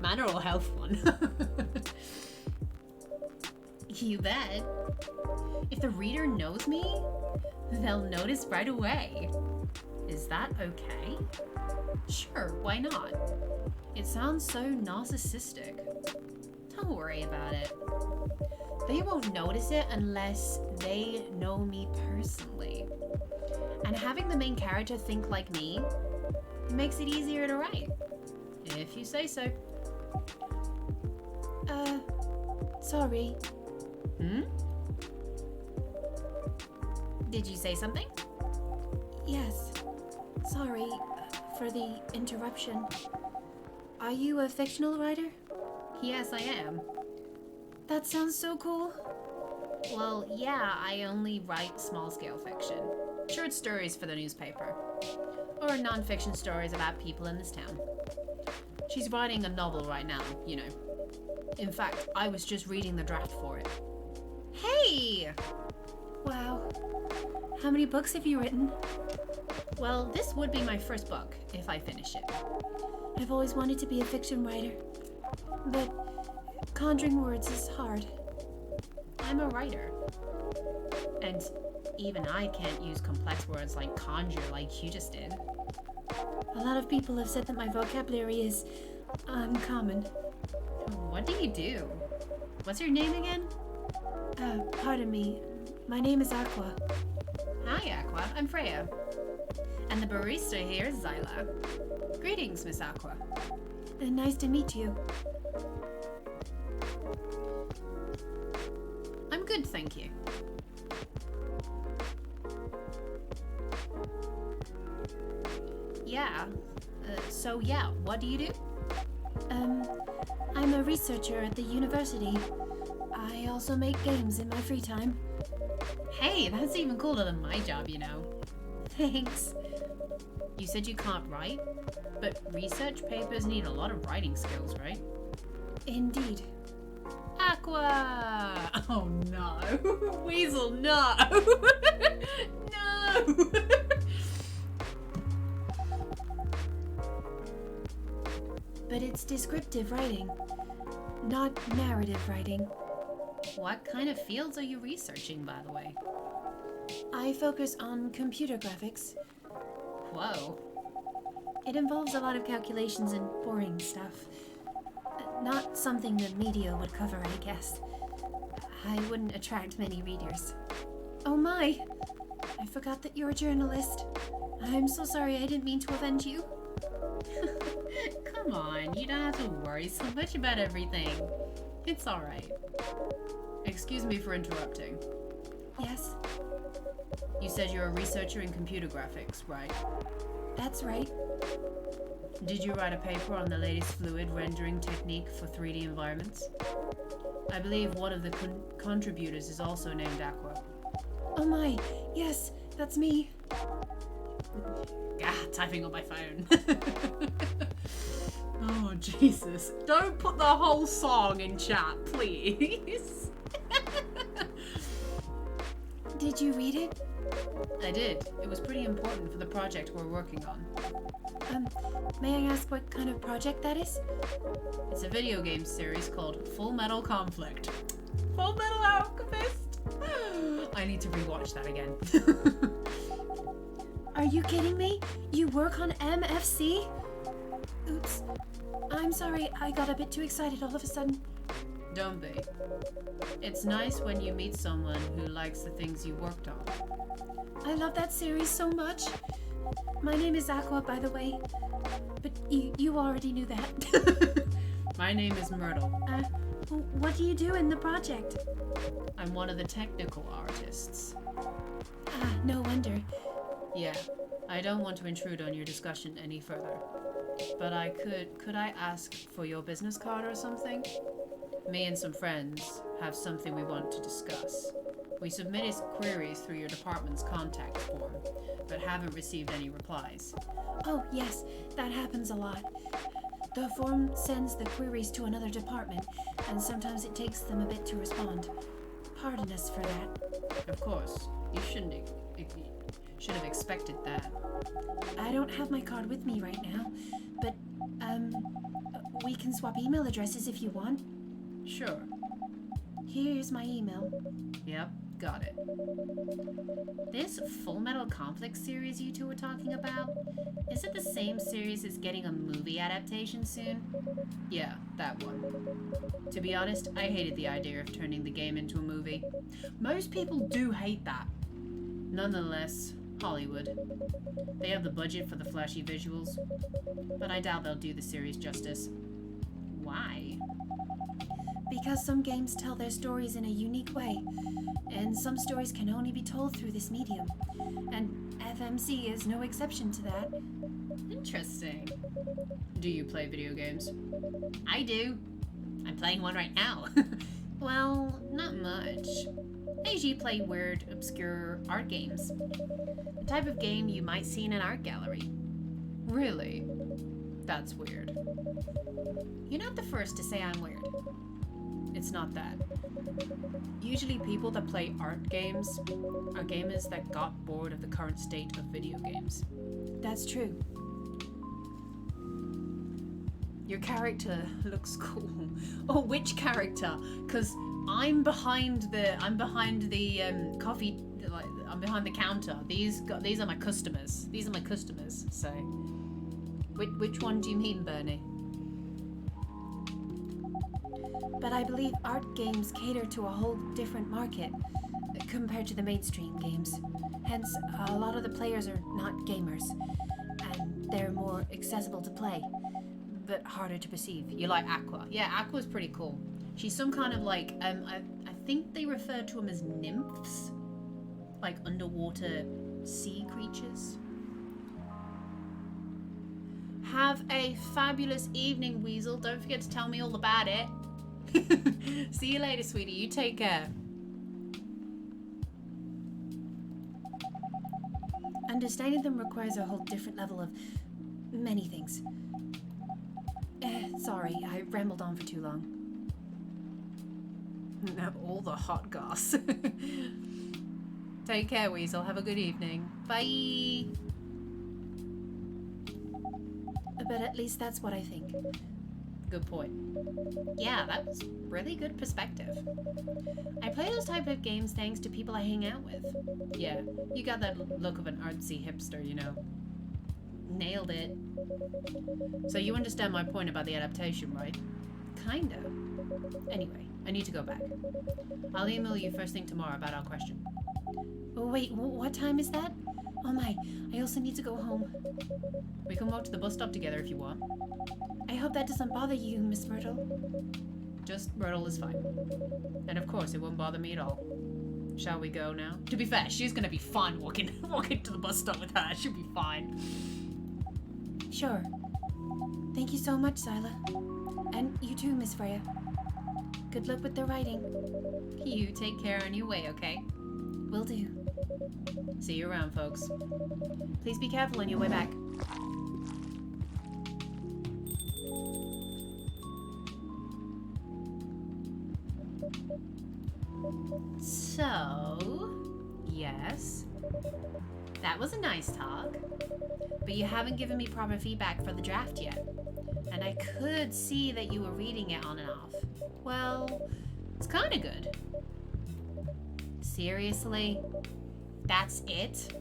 Manner or health one. You bet. If the reader knows me, they'll notice right away. Is that okay? Sure, why not? It sounds so narcissistic. Don't worry about it. They won't notice it unless they know me personally. And having the main character think like me makes it easier to write. If you say so. Sorry. Did you say something? Yes. Sorry for the interruption. Are you a fictional writer? Yes, I am. That sounds so cool. Well, yeah, I only write small-scale fiction. Short stories for the newspaper. Or non-fiction stories about people in this town. She's writing a novel right now, you know. In fact, I was just reading the draft for it. Hey! Wow. How many books have you written? Well, this would be my first book, if I finish it. I've always wanted to be a fiction writer, but conjuring words is hard. I'm a writer. And even I can't use complex words like conjure like you just did. A lot of people have said that my vocabulary is uncommon. What do you do? What's your name again? Pardon me. My name is Aqua. Hi, Aqua. I'm Freya. And the barista here is Xyla. Greetings, Miss Aqua. Nice to meet you. I'm good, thank you. Yeah. What do you do? I'm a researcher at the university. I also make games in my free time. Hey, that's even cooler than my job, you know. Thanks. You said you can't write, but research papers need a lot of writing skills, right? Indeed. Aqua! Oh no! Weasel, no! No! But it's descriptive writing, not narrative writing. What kind of fields are you researching, by the way? I focus on computer graphics. Whoa. It involves a lot of calculations and boring stuff. Not something the media would cover, I guess. I wouldn't attract many readers. Oh my! I forgot that you're a journalist. I'm so sorry, I didn't mean to offend you. Come on, you don't have to worry so much about everything. It's alright. Excuse me for interrupting. Yes, You said you're a researcher in computer graphics, right? that's right. Did you write a paper on the latest fluid rendering technique for 3D environments? I believe one of the contributors is also named Aqua. Oh my, yes, that's me. Typing on my phone. Oh, Jesus. Don't put the whole song in chat, please. Did you read it? I did. It was pretty important for the project we're working on. May I ask what kind of project that is? It's a video game series called Full Metal Conflict. Full Metal Alchemist! I need to rewatch that again. Are you kidding me? You work on MFC? Oops. I'm sorry, I got a bit too excited all of a sudden. Don't be. It's nice when you meet someone who likes the things you worked on. I love that series so much. My name is Aqua, by the way. But you already knew that. My name is Myrtle. What do you do in the project? I'm one of the technical artists. No wonder. Yeah, I don't want to intrude on your discussion any further. But could I ask for your business card or something? Me and some friends have something we want to discuss. We submitted queries through your department's contact form, but haven't received any replies. Oh, yes, that happens a lot. The form sends the queries to another department, and sometimes it takes them a bit to respond. Pardon us for that. Of course, you should have expected that. I don't have my card with me right now, but, we can swap email addresses if you want. Sure. Here's my email. Yep, got it. This Full Metal Conflict series you two were talking about, is it the same series as getting a movie adaptation soon? Yeah, that one. To be honest, I hated the idea of turning the game into a movie. Most people do hate that. Nonetheless, Hollywood. They have the budget for the flashy visuals, but I doubt they'll do the series justice. Why? Because some games tell their stories in a unique way, and some stories can only be told through this medium. And FMC is no exception to that. Interesting. Do you play video games? I do. I'm playing one right now. Well, not much. I usually play weird, obscure art games. The type of game you might see in an art gallery. Really? That's weird. You're not the first to say I'm weird. It's not that. Usually people that play art games are gamers that got bored of the current state of video games. That's true. Your character looks cool. Oh, which character? Because I'm behind the coffee. I'm behind the counter. These are my customers. These are my customers. So, which one do you mean, Bernie? But I believe art games cater to a whole different market compared to the mainstream games. Hence, a lot of the players are not gamers, and they're more accessible to play, but harder to perceive. You like Aqua? Yeah, Aqua's pretty cool. She's some kind of like I think they refer to them as nymphs, like underwater sea creatures. Have a fabulous evening, Weasel. Don't forget to tell me all about it. See you later, sweetie. You take care. understanding them requires a whole different level of many things. Sorry, I rambled on for too long. Have all the hot goss. Take care, Weasel. Have a good evening. Bye. But at least that's what I think. Good point. Yeah, that was really good perspective. I play those type of games thanks to people I hang out with. Yeah, you got that look of an artsy hipster, you know. Nailed it. So you understand my point about the adaptation, right? Kinda. Anyway, I need to go back. I'll email you first thing tomorrow about our question. Oh, wait, what time is that? Oh my, I also need to go home. We can walk to the bus stop together if you want. I hope that doesn't bother you, Miss Myrtle. Just Myrtle is fine. And of course, it won't bother me at all. Shall we go now? To be fair, she's gonna be fine walking to the bus stop with her. She'll be fine. Sure. Thank you so much, Xyla. And you too, Miss Freya. Good luck with the writing. You take care on your way, okay? Will do. See you around, folks. Please be careful on your way back. So, yes, that was a nice talk, but you haven't given me proper feedback for the draft yet, and I could see that you were reading it on and off. Well, it's kind of good. Seriously? That's it?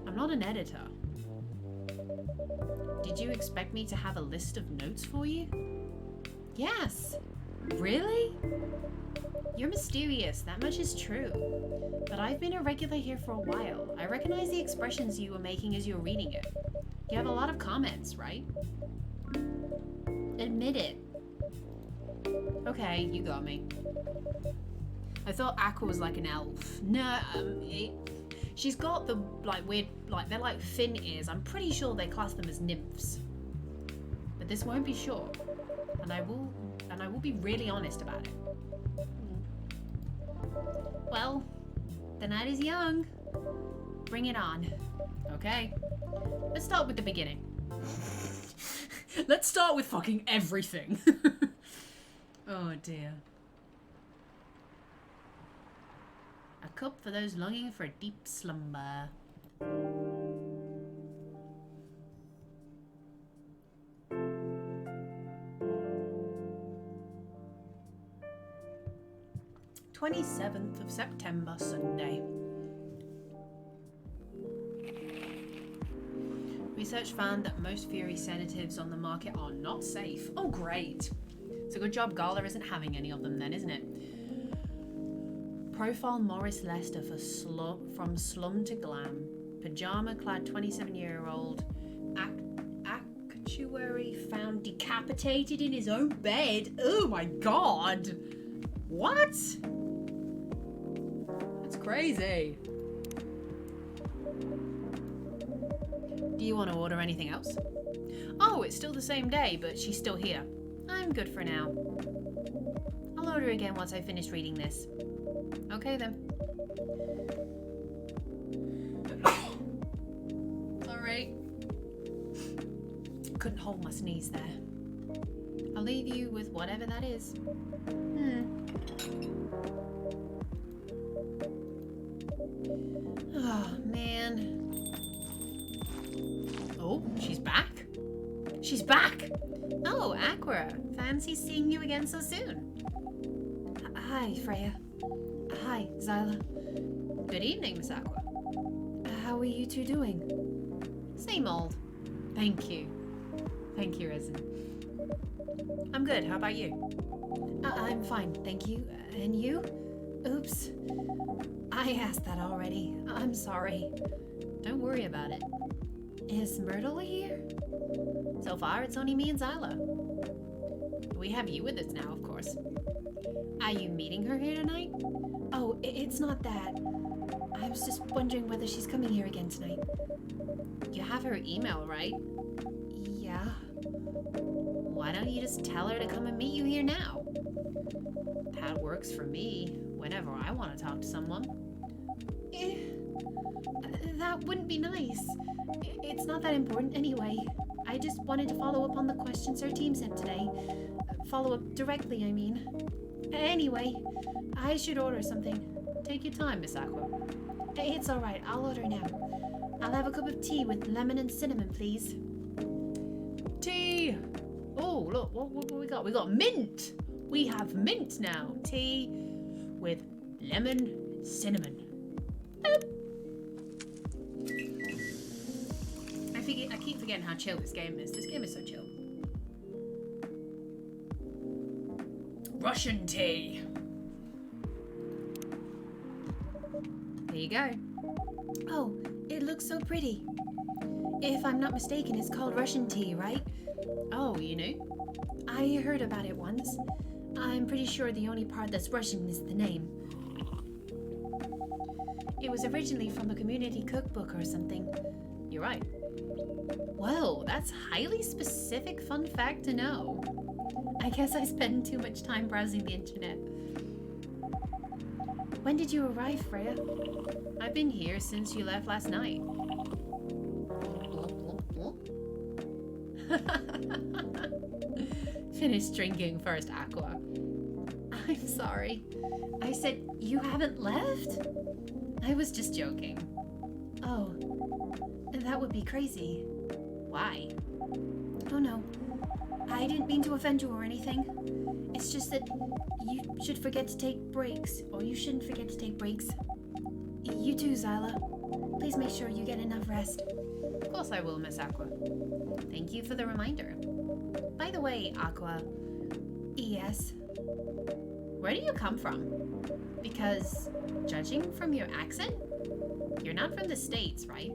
I'm not an editor. Did you expect me to have a list of notes for you? Yes. Really? You're mysterious, that much is true. But I've been a regular here for a while. I recognize the expressions you were making as you were reading it. You have a lot of comments, right? Admit it. Okay, you got me. I thought Aqua was like an elf. No, she's got the weird, they're like fin ears. I'm pretty sure they class them as nymphs. But this won't be sure, and I will be really honest about it. Well, the night is young. Bring it on. Okay. Let's start with the beginning. Let's start with fucking everything. Oh dear. A cup for those longing for a deep slumber. (27th of September, Sunday). Research found that most Fury sedatives on the market are not safe. Oh, great. It's a good job Gala isn't having any of them then, isn't it? Profile Morris Lester for from slum to glam. Pajama-clad 27-year-old actuary found decapitated in his own bed. Oh my god. What? That's crazy. Do you want to order anything else? Oh, it's still the same day, but she's still here. I'm good for now. I'll order again once I finish reading this. Okay then. Alright. Couldn't hold my sneeze there. I'll leave you with whatever that is. Oh, man. Oh, she's back. She's back! Oh, Aqua. Fancy seeing you again so soon. Hi, Freya. Hi, Xyla. Good evening, Miss Aqua. How are you two doing? Same old. Thank you. Thank you, Resin. I'm good. How about you? I'm fine, thank you. And you? Oops. I asked that already. I'm sorry. Don't worry about it. Is Myrtle here? So far, it's only me and Xyla. We have you with us now, of course. Are you meeting her here tonight? Oh, it's not that. I was just wondering whether she's coming here again tonight. You have her email, right? Yeah. Why don't you just tell her to come and meet you here now? That works for me whenever I want to talk to someone. That wouldn't be nice. It's not that important anyway. I just wanted to follow up on the questions our team sent today. Follow up directly, I mean. Anyway, I should order something. Take your time, Miss Aqua. It's alright, I'll order now. I'll have a cup of tea with lemon and cinnamon, please. Tea! Oh, look, what we got? We got mint! We have mint now. Tea with lemon, cinnamon. I keep forgetting how chill this game is. This game is so chill. Russian tea. There you go. Oh, it looks so pretty. If I'm not mistaken, it's called Russian tea, right? Oh, you knew? I heard about it once. I'm pretty sure the only part that's Russian is the name. It was originally from a community cookbook or something. You're right. Well, that's highly specific fun fact to know. I guess I spend too much time browsing the internet. When did you arrive, Freya? I've been here since you left last night. Finish drinking first, Aqua. I'm sorry. I said you haven't left? I was just joking. Oh, that would be crazy. Why? Oh no, I didn't mean to offend you or anything. It's just that you should forget to take breaks, or you shouldn't forget to take breaks. You too, Xyla. Please make sure you get enough rest. Of course I will, Miss Aqua. Thank you for the reminder. By the way, Aqua, Yes. where do you come from? Because, judging from your accent, you're not from the States, right?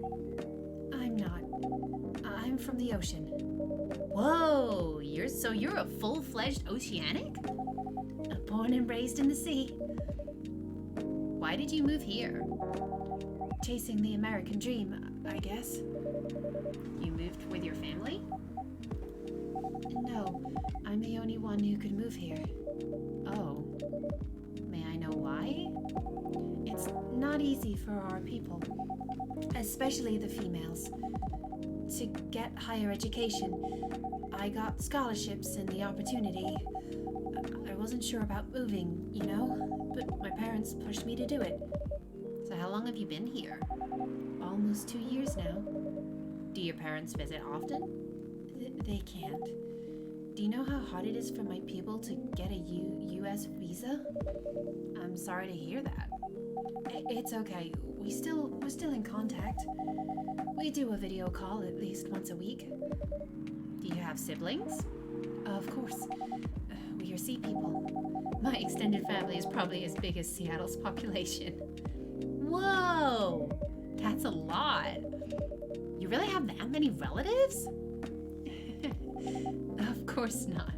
I'm not. I'm from the ocean. Whoa, you're a full-fledged oceanic? Born and raised in the sea. Why did you move here? Chasing the American dream, I guess. You moved with your family? No, I'm the only one who could move here. Oh. May I know why? It's not easy for our people, especially the females, to get higher education. I got scholarships and the opportunity. I wasn't sure about moving, you know, but my parents pushed me to do it. So how long have you been here? Almost 2 years now. Do your parents visit often? They can't. Do you know how hard it is for my people to get a U.S. visa? I'm sorry to hear that. It's okay. We're still in contact. We do a video call at least once a week. Do you have siblings? Of course. We are sea people. My extended family is probably as big as Seattle's population. Whoa! That's a lot. You really have that many relatives? Of course not.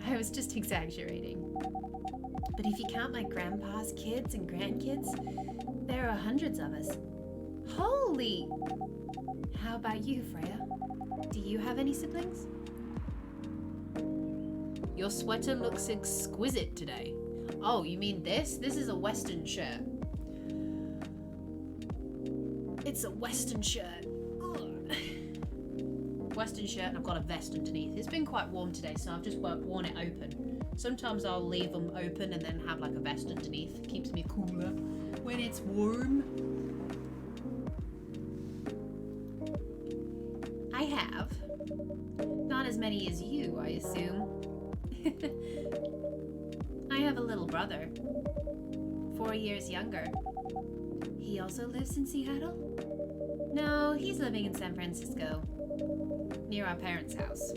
I was just exaggerating. But if you count my grandpa's kids and grandkids, there are hundreds of us. Holy! How about you, Freya? Do you have any siblings? Your sweater looks exquisite today. Oh, you mean this? This is a Western shirt. It's a Western shirt. Ugh. Western shirt, and I've got a vest underneath. It's been quite warm today, so I've just worn it open. Sometimes I'll leave them open and then have like a vest underneath. It keeps me cooler when it's warm. I have. Not as many as you, I assume. I have a little brother. 4 years younger. He also lives in Seattle? No, he's living in San Francisco. Near our parents' house.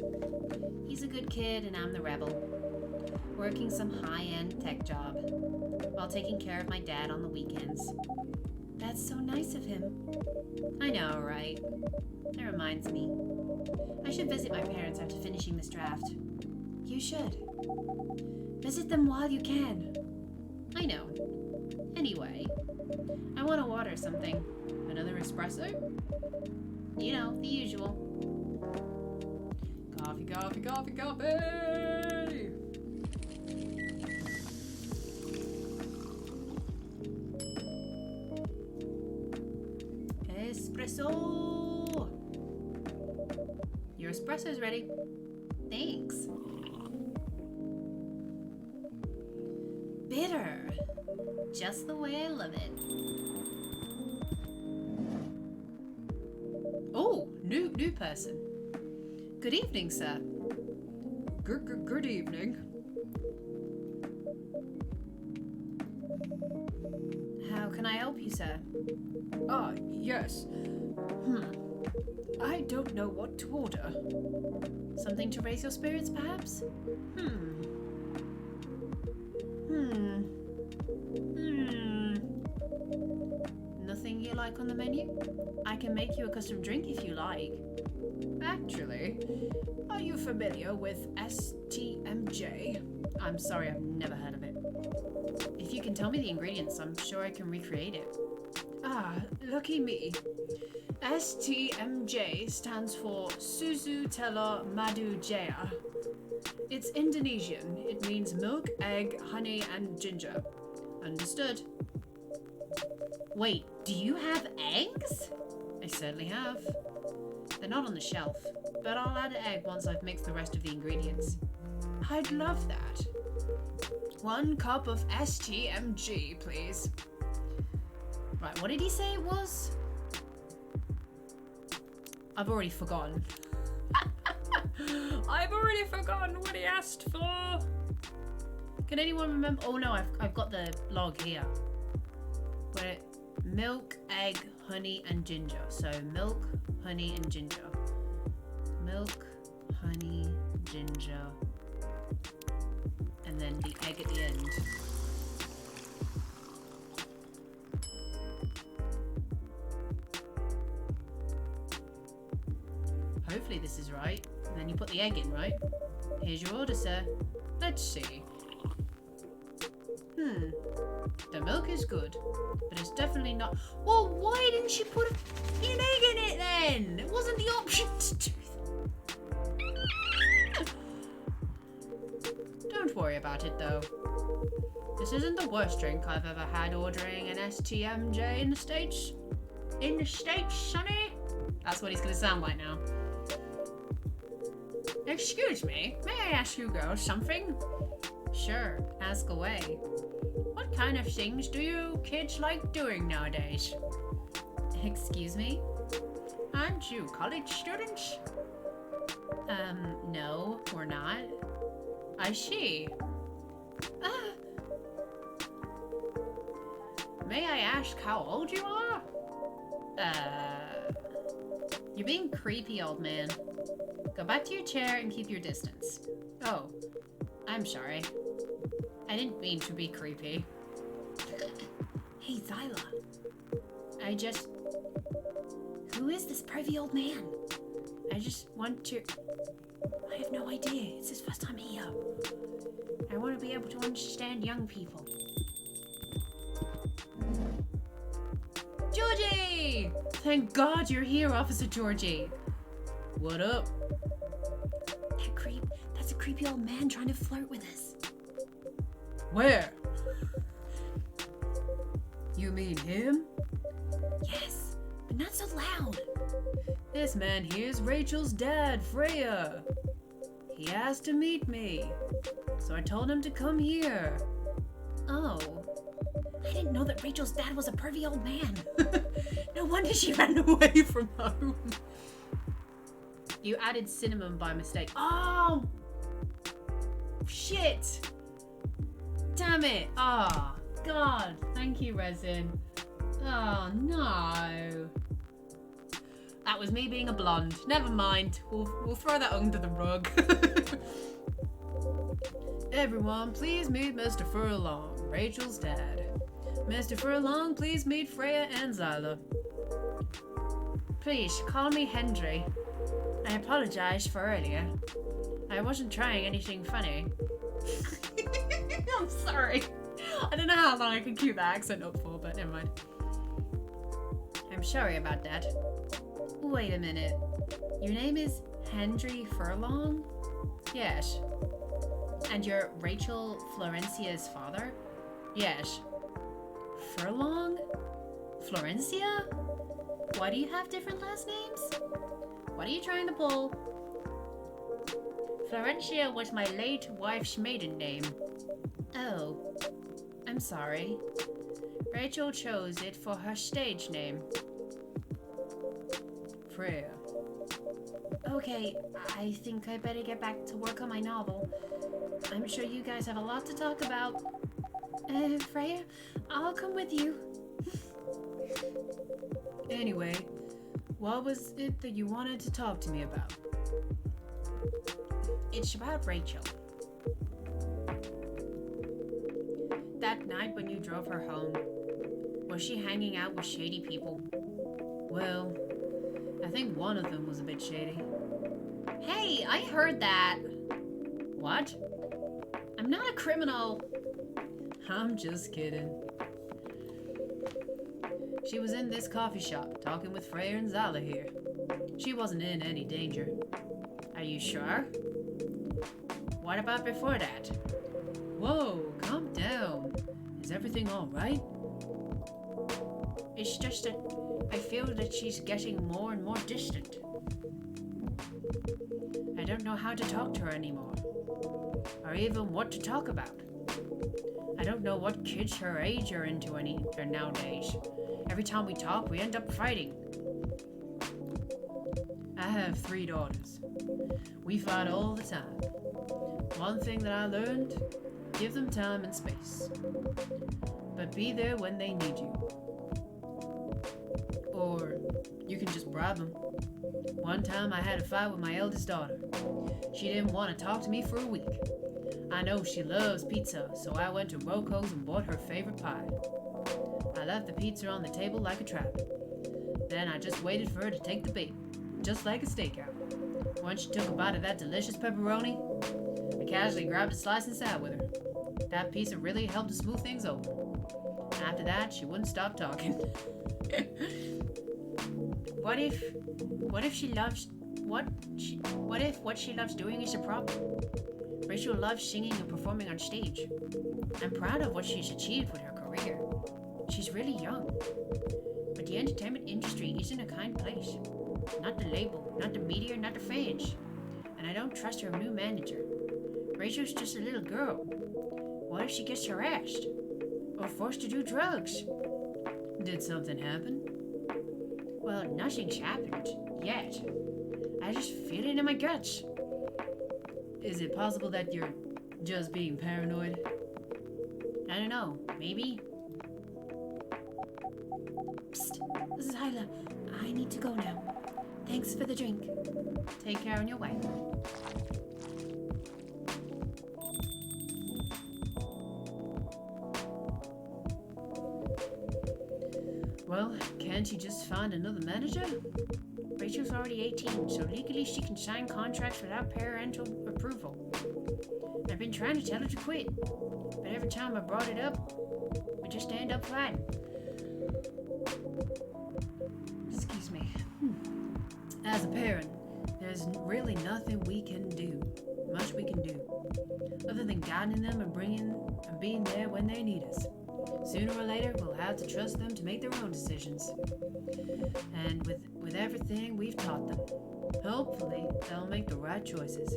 He's a good kid and I'm the rebel. Working some high-end tech job while taking care of my dad on the weekends. That's so nice of him. I know, right? That reminds me. I should visit my parents after finishing this draft. You should. Visit them while you can. I know. Anyway, I want to order something. Another espresso? You know, the usual. Coffee, coffee, coffee, coffee! espresso's ready. Thanks. Bitter. Just the way I love it. Oh, new person. Good evening, sir. Good evening. How can I help you, sir? Ah, yes. I don't know what to order. Something to raise your spirits, perhaps? Nothing you like on the menu? I can make you a custom drink if you like. Actually, are you familiar with STMJ? I'm sorry, I've never heard of it. If you can tell me the ingredients, I'm sure I can recreate it. Ah, lucky me. STMJ stands for Susu Tela Madu Jaya. It's Indonesian. It means milk, egg, honey, and ginger. Understood. Wait, do you have eggs? I certainly have. They're not on the shelf, but I'll add an egg once I've mixed the rest of the ingredients. I'd love that. 1 cup of STMG, please. Right, what did he say it was? I've already forgotten. I've already forgotten what he asked for. Can anyone remember? Oh no, I've got the log here. Where milk, egg, honey, and ginger. So milk, honey, and ginger. Milk, honey, ginger, and then the egg at the end. Hopefully this is right. And then you put the egg in, right? Here's your order, sir. Let's see. The milk is good, but it's definitely not... Well, why didn't you put an egg in it then? It wasn't the option to do that. Don't worry about it, though. This isn't the worst drink I've ever had ordering an STMJ in the States. In the States, sonny? That's what he's going to sound like now. Excuse me, may I ask you girls something? Sure, ask away. What kind of things do you kids like doing nowadays? Excuse me? Aren't you college students? No, we're not. I see. May I ask how old you are? You're being creepy, old man. Go back to your chair and keep your distance. Oh, I'm sorry. I didn't mean to be creepy. Hey, Xyla. Who is this pervy old man? I just want to... I have no idea. It's his first time here. I want to be able to understand young people. Georgie! Thank God you're here, Officer Georgie. What up? That's a creepy old man trying to flirt with us. Where? You mean him? Yes, but not so loud. This man here's Rachel's dad, Freya. He asked to meet me, so I told him to come here. Oh. I didn't know that Rachel's dad was a pervy old man. No wonder she ran away from home. You added cinnamon by mistake. Oh! Shit! Damn it! Oh, God. Thank you, Resin. Oh, no. That was me being a blonde. Never mind. We'll throw that under the rug. Everyone, please meet Mr. Furlong, Rachel's dad. Mr. Furlong, please meet Freya and Xyla. Please, call me Hendry. I apologize for earlier. I wasn't trying anything funny. I'm sorry. I don't know how long I can keep that accent up for, but never mind. I'm sorry about that. Wait a minute. Your name is Hendry Furlong? Yes. And you're Rachel Florencia's father? Yes. Furlong? Florencia? Why do you have different last names? What are you trying to pull? Florentia was my late wife's maiden name. Oh, I'm sorry. Rachel chose it for her stage name. Freya. Okay, I think I better get back to work on my novel. I'm sure you guys have a lot to talk about. Freya, I'll come with you. Anyway, what was it that you wanted to talk to me about? It's about Rachel. That night when you drove her home, was she hanging out with shady people? Well, I think one of them was a bit shady. Hey, I heard that. What? I'm not a criminal. I'm just kidding. She was in this coffee shop talking with Freya and Xyla here. She wasn't in any danger. Are you sure? What about before that? Whoa, calm down. Is everything all right? It's just that I feel that she's getting more and more distant. I don't know how to talk to her anymore, or even what to talk about. I don't know what kids her age are into nowadays. Every time we talk, we end up fighting. I have 3 daughters. We fight all the time. One thing that I learned, give them time and space. But be there when they need you. Or you can just bribe them. One time I had a fight with my eldest daughter. She didn't want to talk to me for a week. I know she loves pizza, so I went to Rocco's and bought her favorite pie. I left the pizza on the table like a trap. Then I just waited for her to take the bait, just like a stakeout. Once she took a bite of that delicious pepperoni, I casually grabbed a slice and sat with her. That pizza really helped to smooth things over. After that, she wouldn't stop talking. What if what if what she loves doing is a problem? Rachel loves singing and performing on stage. I'm proud of what she's achieved with her career. She's really young. But the entertainment industry isn't a kind place. Not the label, not the media, not the fans. And I don't trust her new manager. Rachel's just a little girl. What if she gets harassed? Or forced to do drugs? Did something happen? Well, nothing's happened yet. I just feel it in my guts. Is it possible that you're just being paranoid? I don't know, maybe? Psst, this is Hyla. I need to go now. Thanks for the drink. Take care on your way. Well, can't you just find another manager? Rachel's already 18, so legally she can sign contracts without parental approval. I've been trying to tell her to quit, but every time I brought it up, we just end up fighting. Excuse me. As a parent, there's really nothing we can do, much we can do, other than guiding them and being there when they need us. Sooner or later, we'll have to trust them to make their own decisions. And with everything we've taught them, hopefully they'll make the right choices.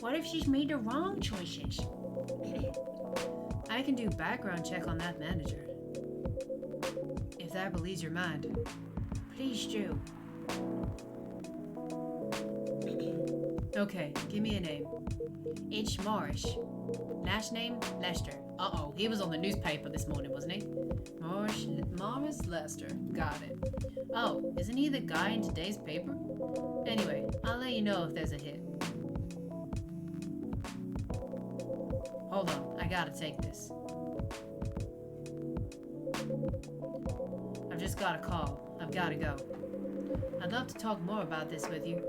What if she's made the wrong choices? I can do background check on that manager. If that relieves your mind. Please do. Okay, give me a name. It's Morris. Last name, Lester. Uh-oh, he was on the newspaper this morning, wasn't he? Morris Lester. Got it. Oh, isn't he the guy in today's paper? Anyway, I'll let you know if there's a hit. Hold on, I gotta take this. I've just got a call. I've gotta go. I'd love to talk more about this with you.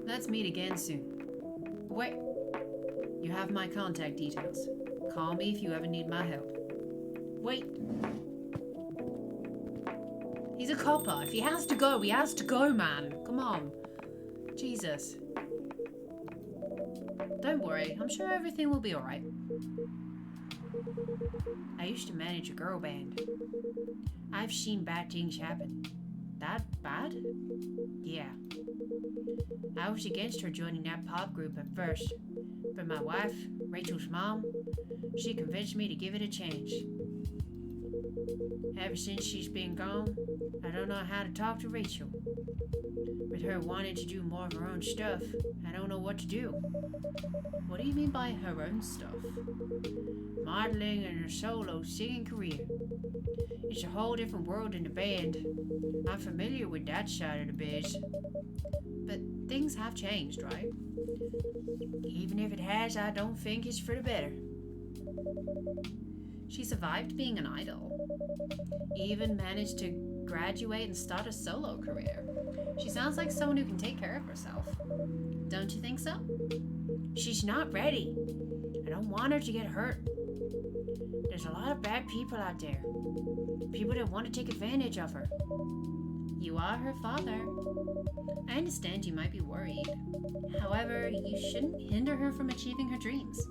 Let's meet again soon. Wait. You have my contact details. Call me if you ever need my help. Wait. He's a copper. If he has to go, he has to go, man. Come on. Jesus. Don't worry. I'm sure everything will be alright. I used to manage a girl band. I've seen bad things happen. That bad? Yeah. I was against her joining that pop group at first, but my wife, Rachel's mom, she convinced me to give it a chance. Ever since she's been gone, I don't know how to talk to Rachel. With her wanting to do more of her own stuff, I don't know what to do. What do you mean by her own stuff? Modeling and her solo singing career. It's a whole different world in the band. I'm familiar with that side of the biz. But things have changed, right? Even if it has, I don't think it's for the better. She survived being an idol. Even managed to graduate and start a solo career. She sounds like someone who can take care of herself. Don't you think so? She's not ready. I don't want her to get hurt. There's a lot of bad people out there. People that want to take advantage of her. You are her father. I understand you might be worried. However, you shouldn't hinder her from achieving her dreams.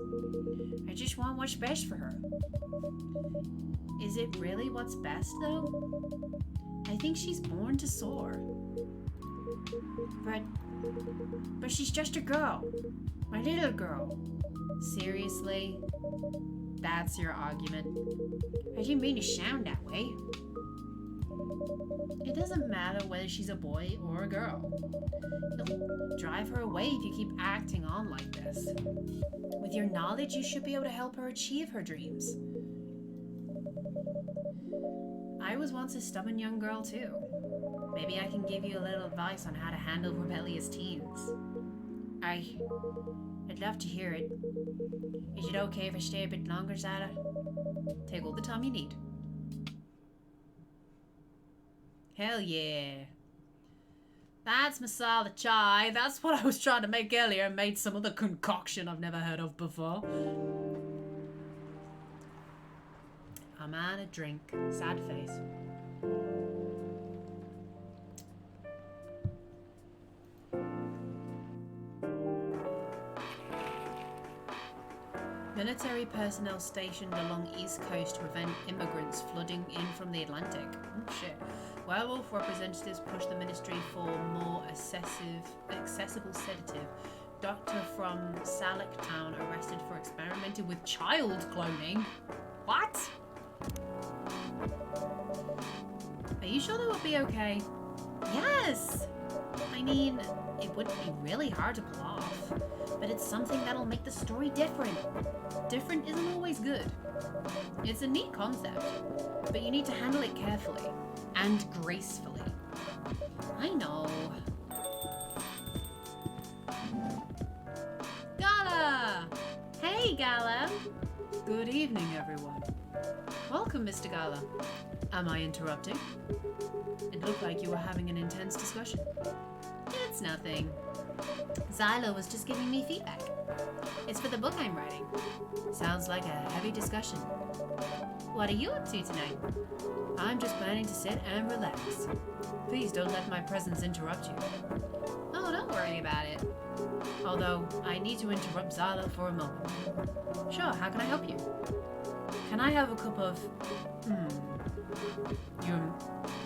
I just want what's best for her. Is it really what's best, though? I think she's born to soar. But she's just a girl. My little girl. Seriously? That's your argument? I didn't mean to sound that way. It doesn't matter whether she's a boy or a girl. You'll drive her away if you keep acting on like this. With your knowledge, you should be able to help her achieve her dreams. I was once a stubborn young girl too. Maybe I can give you a little advice on how to handle rebellious teens. I'd love to hear it. Is it okay if I stay a bit longer, Zara? Take all the time you need. Hell yeah. That's masala chai. That's what I was trying to make earlier and made some other concoction I've never heard of before. I'm on a drink. Sad face. Military personnel stationed along East Coast to prevent immigrants flooding in from the Atlantic. Oh shit. Werewolf representatives push the ministry for more accessible sedative. Doctor from Salic Town arrested for experimenting with child cloning. What? Are you sure that would be okay? Yes! I mean, it would be really hard to pull off, but it's something that'll make the story different. Different isn't always good. It's a neat concept, but you need to handle it carefully and gracefully. I know. Gala! Hey, Gala! Good evening, everyone. Welcome, Mr. Gala. Am I interrupting? It looked like you were having an intense discussion. It's nothing. Xyla was just giving me feedback. It's for the book I'm writing. Sounds like a heavy discussion. What are you up to tonight? I'm just planning to sit and relax. Please don't let my presence interrupt you. Oh, don't worry about it. Although, I need to interrupt Xyla for a moment. Sure, how can I help you? Can I have a cup of...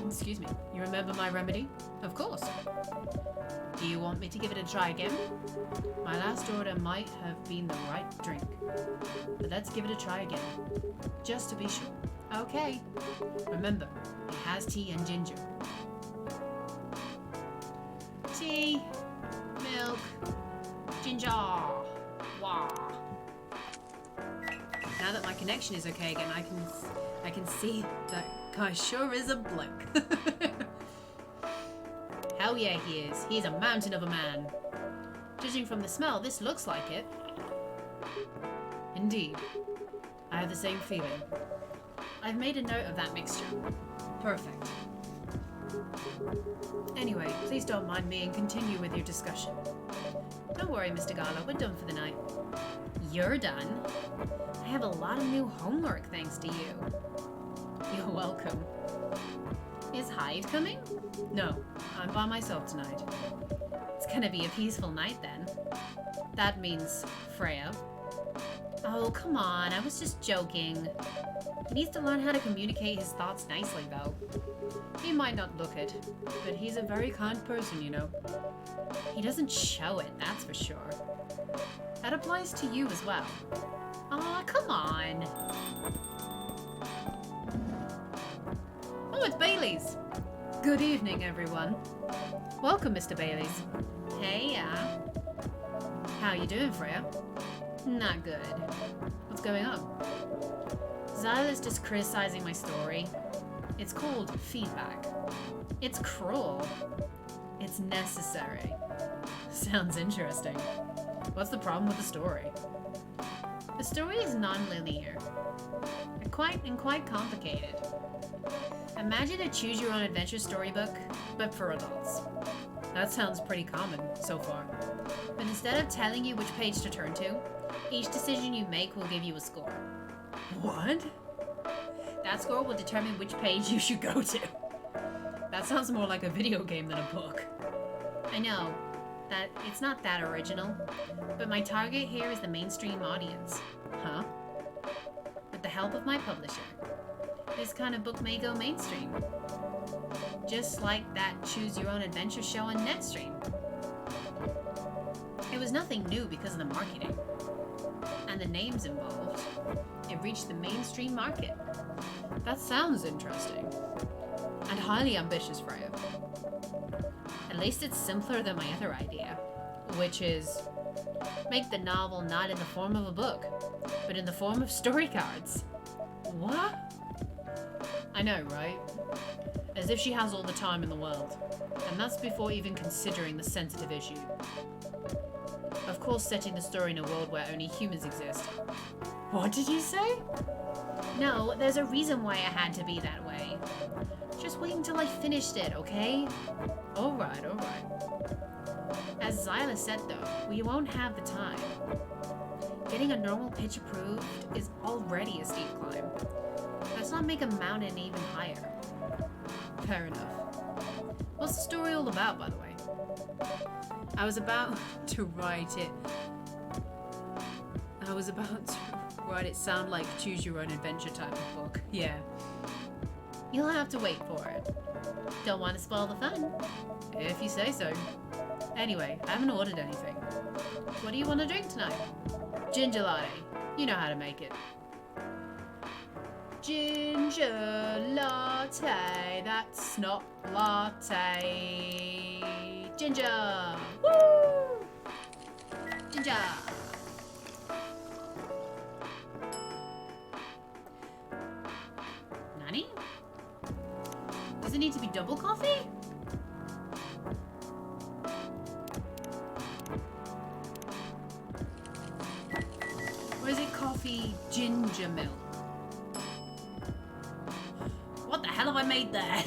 Excuse me. You remember my remedy? Of course. Do you want me to give it a try again? My last order might have been the right drink. But let's give it a try again. Just to be sure. Okay. Remember, it has tea and ginger. Tea, milk, ginger. Wow. Now that my connection is okay again, I can see that guy sure is a bloke. Hell yeah, he is. He's a mountain of a man. Judging from the smell, this looks like it. Indeed. I have the same feeling. I've made a note of that mixture. Perfect. Anyway, please don't mind me and continue with your discussion. Don't worry, Mr. Gala, we're done for the night. You're done? I have a lot of new homework thanks to you. You're welcome. Is Hyde coming? No, I'm by myself tonight. It's gonna be a peaceful night then. That means Freya. Oh, come on, I was just joking. He needs to learn how to communicate his thoughts nicely, though. He might not look it, but he's a very kind person, you know. He doesn't show it, that's for sure. That applies to you as well. Aw, come on. Oh, it's Bailey's. Good evening, everyone. Welcome, Mr. Bailey's. Hey, how you doing, Freya? Not good. What's going on? Xyla's just criticizing my story. It's called feedback. It's cruel. It's necessary. Sounds interesting. What's the problem with the story? The story is non-linear and quite complicated. Imagine a choose-your-own-adventure storybook, but for adults. That sounds pretty common so far. But instead of telling you which page to turn to, each decision you make will give you a score. What? That score will determine which page you should go to. That sounds more like a video game than a book. I know that it's not that original, but my target here is the mainstream audience. Huh? With the help of my publisher, this kind of book may go mainstream. Just like that Choose Your Own Adventure show on Netstream. It was nothing new because of the marketing and the names involved. It reached the mainstream market. That sounds interesting. And highly ambitious, Freya. At least it's simpler than my other idea, which is make the novel not in the form of a book, but in the form of story cards. What? I know, right? As if she has all the time in the world. And that's before even considering the sensitive issue. Of course, setting the story in a world where only humans exist. What did you say? No, there's a reason why it had to be that way. Just wait until I finished it, okay? Alright. As Xyla said though, we won't have the time. Getting a normal pitch approved is already a steep climb. Let's not make a mountain even higher. Fair enough. What's the story all about, by the way? I was about to write it sound like Choose Your Own Adventure type of book. Yeah. You'll have to wait for it. Don't want to spoil the fun. If you say so. Anyway, I haven't ordered anything. What do you want to drink tonight? Ginger latte. You know how to make it. Ginger latte, that's not latte. Ginger! Woo! Ginger! Nani? Does it need to be double coffee? Or is it coffee ginger milk? What the hell have I made there?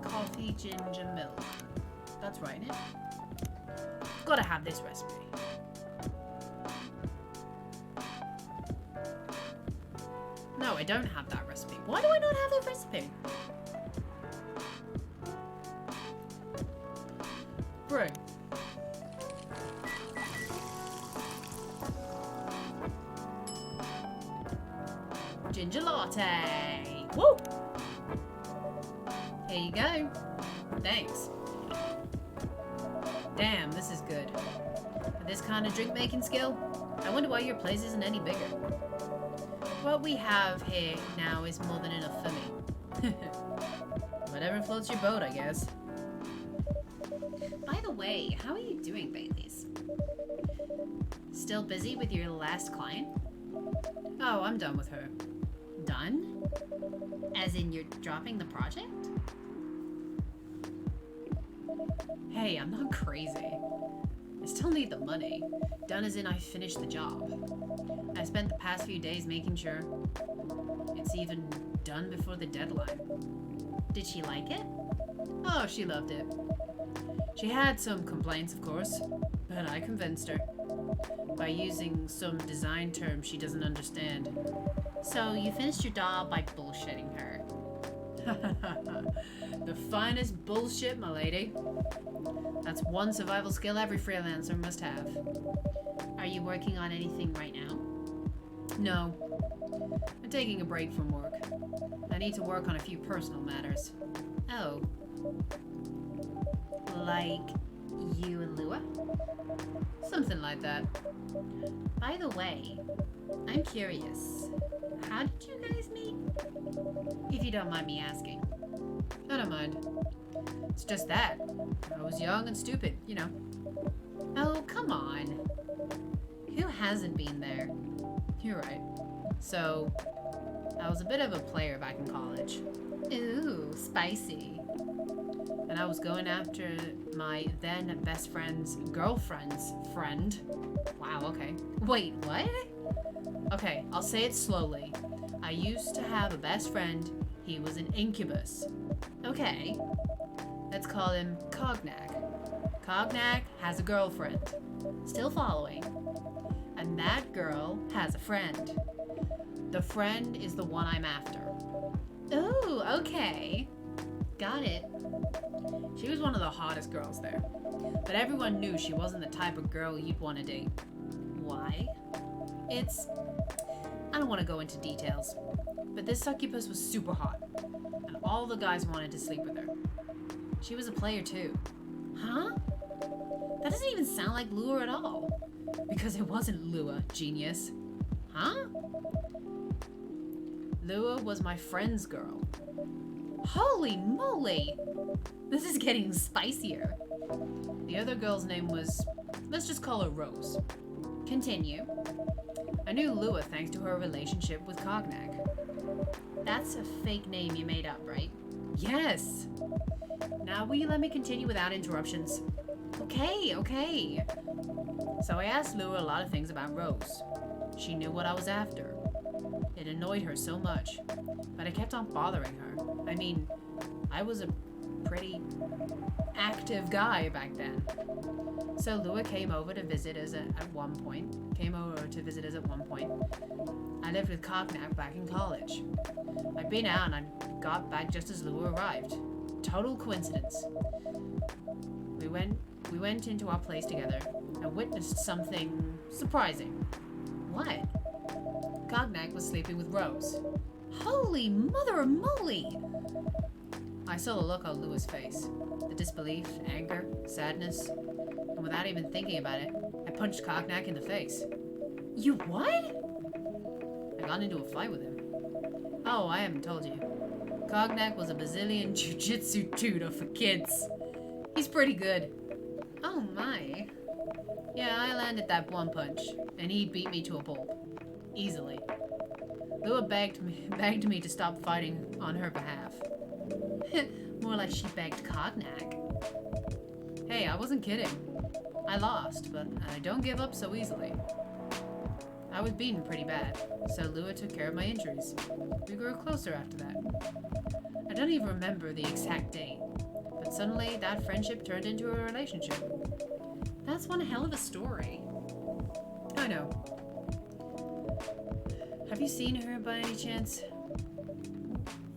Coffee ginger milk. That's right, isn't it? Gotta have this recipe. No, I don't have that recipe. Why do I not have that recipe? Brew. Ginger latte. Woo! Here you go. Thanks. Damn, this is good. For this kind of drink making skill, I wonder why your place isn't any bigger. What we have here now is more than enough for me. Whatever floats your boat, I guess. By the way, how are you doing, Baileys? Still busy with your last client? Oh, I'm done with her. Done? As in you're dropping the project? Hey, I'm not crazy. I still need the money. Done as in I finished the job. I spent the past few days making sure it's even done before the deadline. Did she like it? Oh, she loved it. She had some complaints, of course, but I convinced her by using some design term she doesn't understand. So you finished your job by bullshitting her. The finest bullshit, my lady. That's one survival skill every freelancer must have. Are you working on anything right now? No. I'm taking a break from work. I need to work on a few personal matters. Oh, Like you and Lua? Something like that. By the way, I'm curious. How did you guys meet? If you don't mind me asking. I don't mind. It's just that. I was young and stupid, you know. Oh, come on. Who hasn't been there? You're right. So, I was a bit of a player back in college. Ooh, spicy. And I was going after my then best friend's girlfriend's friend. Wow, okay. Wait, what? Okay, I'll say it slowly. I used to have a best friend. He was an incubus. Okay. Let's call him Cognac. Cognac has a girlfriend. Still following. And that girl has a friend. The friend is the one I'm after. Ooh, okay. Got it. She was one of the hottest girls there. But everyone knew she wasn't the type of girl you'd want to date. Why? I don't want to go into details. But this succubus was super hot. And all the guys wanted to sleep with her. She was a player too. Huh? That doesn't even sound like Lua at all. Because it wasn't Lua, genius. Huh? Lua was my friend's girl. Holy moly! This is getting spicier. The other girl's name was... let's just call her Rose. Continue. I knew Lua thanks to her relationship with Cognac. That's a fake name you made up, right? Yes! Now will you let me continue without interruptions? Okay. So I asked Lua a lot of things about Rose. She knew what I was after. It annoyed her so much, but I kept on bothering her. I mean, I was a pretty active guy back then. So Lua came over to visit us at one point. I lived with Cognac back in college. I'd been out and I got back just as Lua arrived. Total coincidence. We went into our place together and witnessed something surprising. What? Cognac was sleeping with Rose. Holy mother of moly! I saw the look on Lua's face. The disbelief, anger, sadness. And without even thinking about it, I punched Cognac in the face. You what? I got into a fight with him. Oh, I haven't told you. Cognac was a Brazilian jiu-jitsu tutor for kids. He's pretty good. Oh my. Yeah, I landed that one punch, and he beat me to a pulp. Easily. Lua begged me to stop fighting on her behalf. More like she begged Cognac. Hey, I wasn't kidding. I lost, but I don't give up so easily. I was beaten pretty bad, so Lua took care of my injuries. We grew closer after that. I don't even remember the exact date, but suddenly that friendship turned into a relationship. That's one hell of a story. I know. Have you seen her by any chance?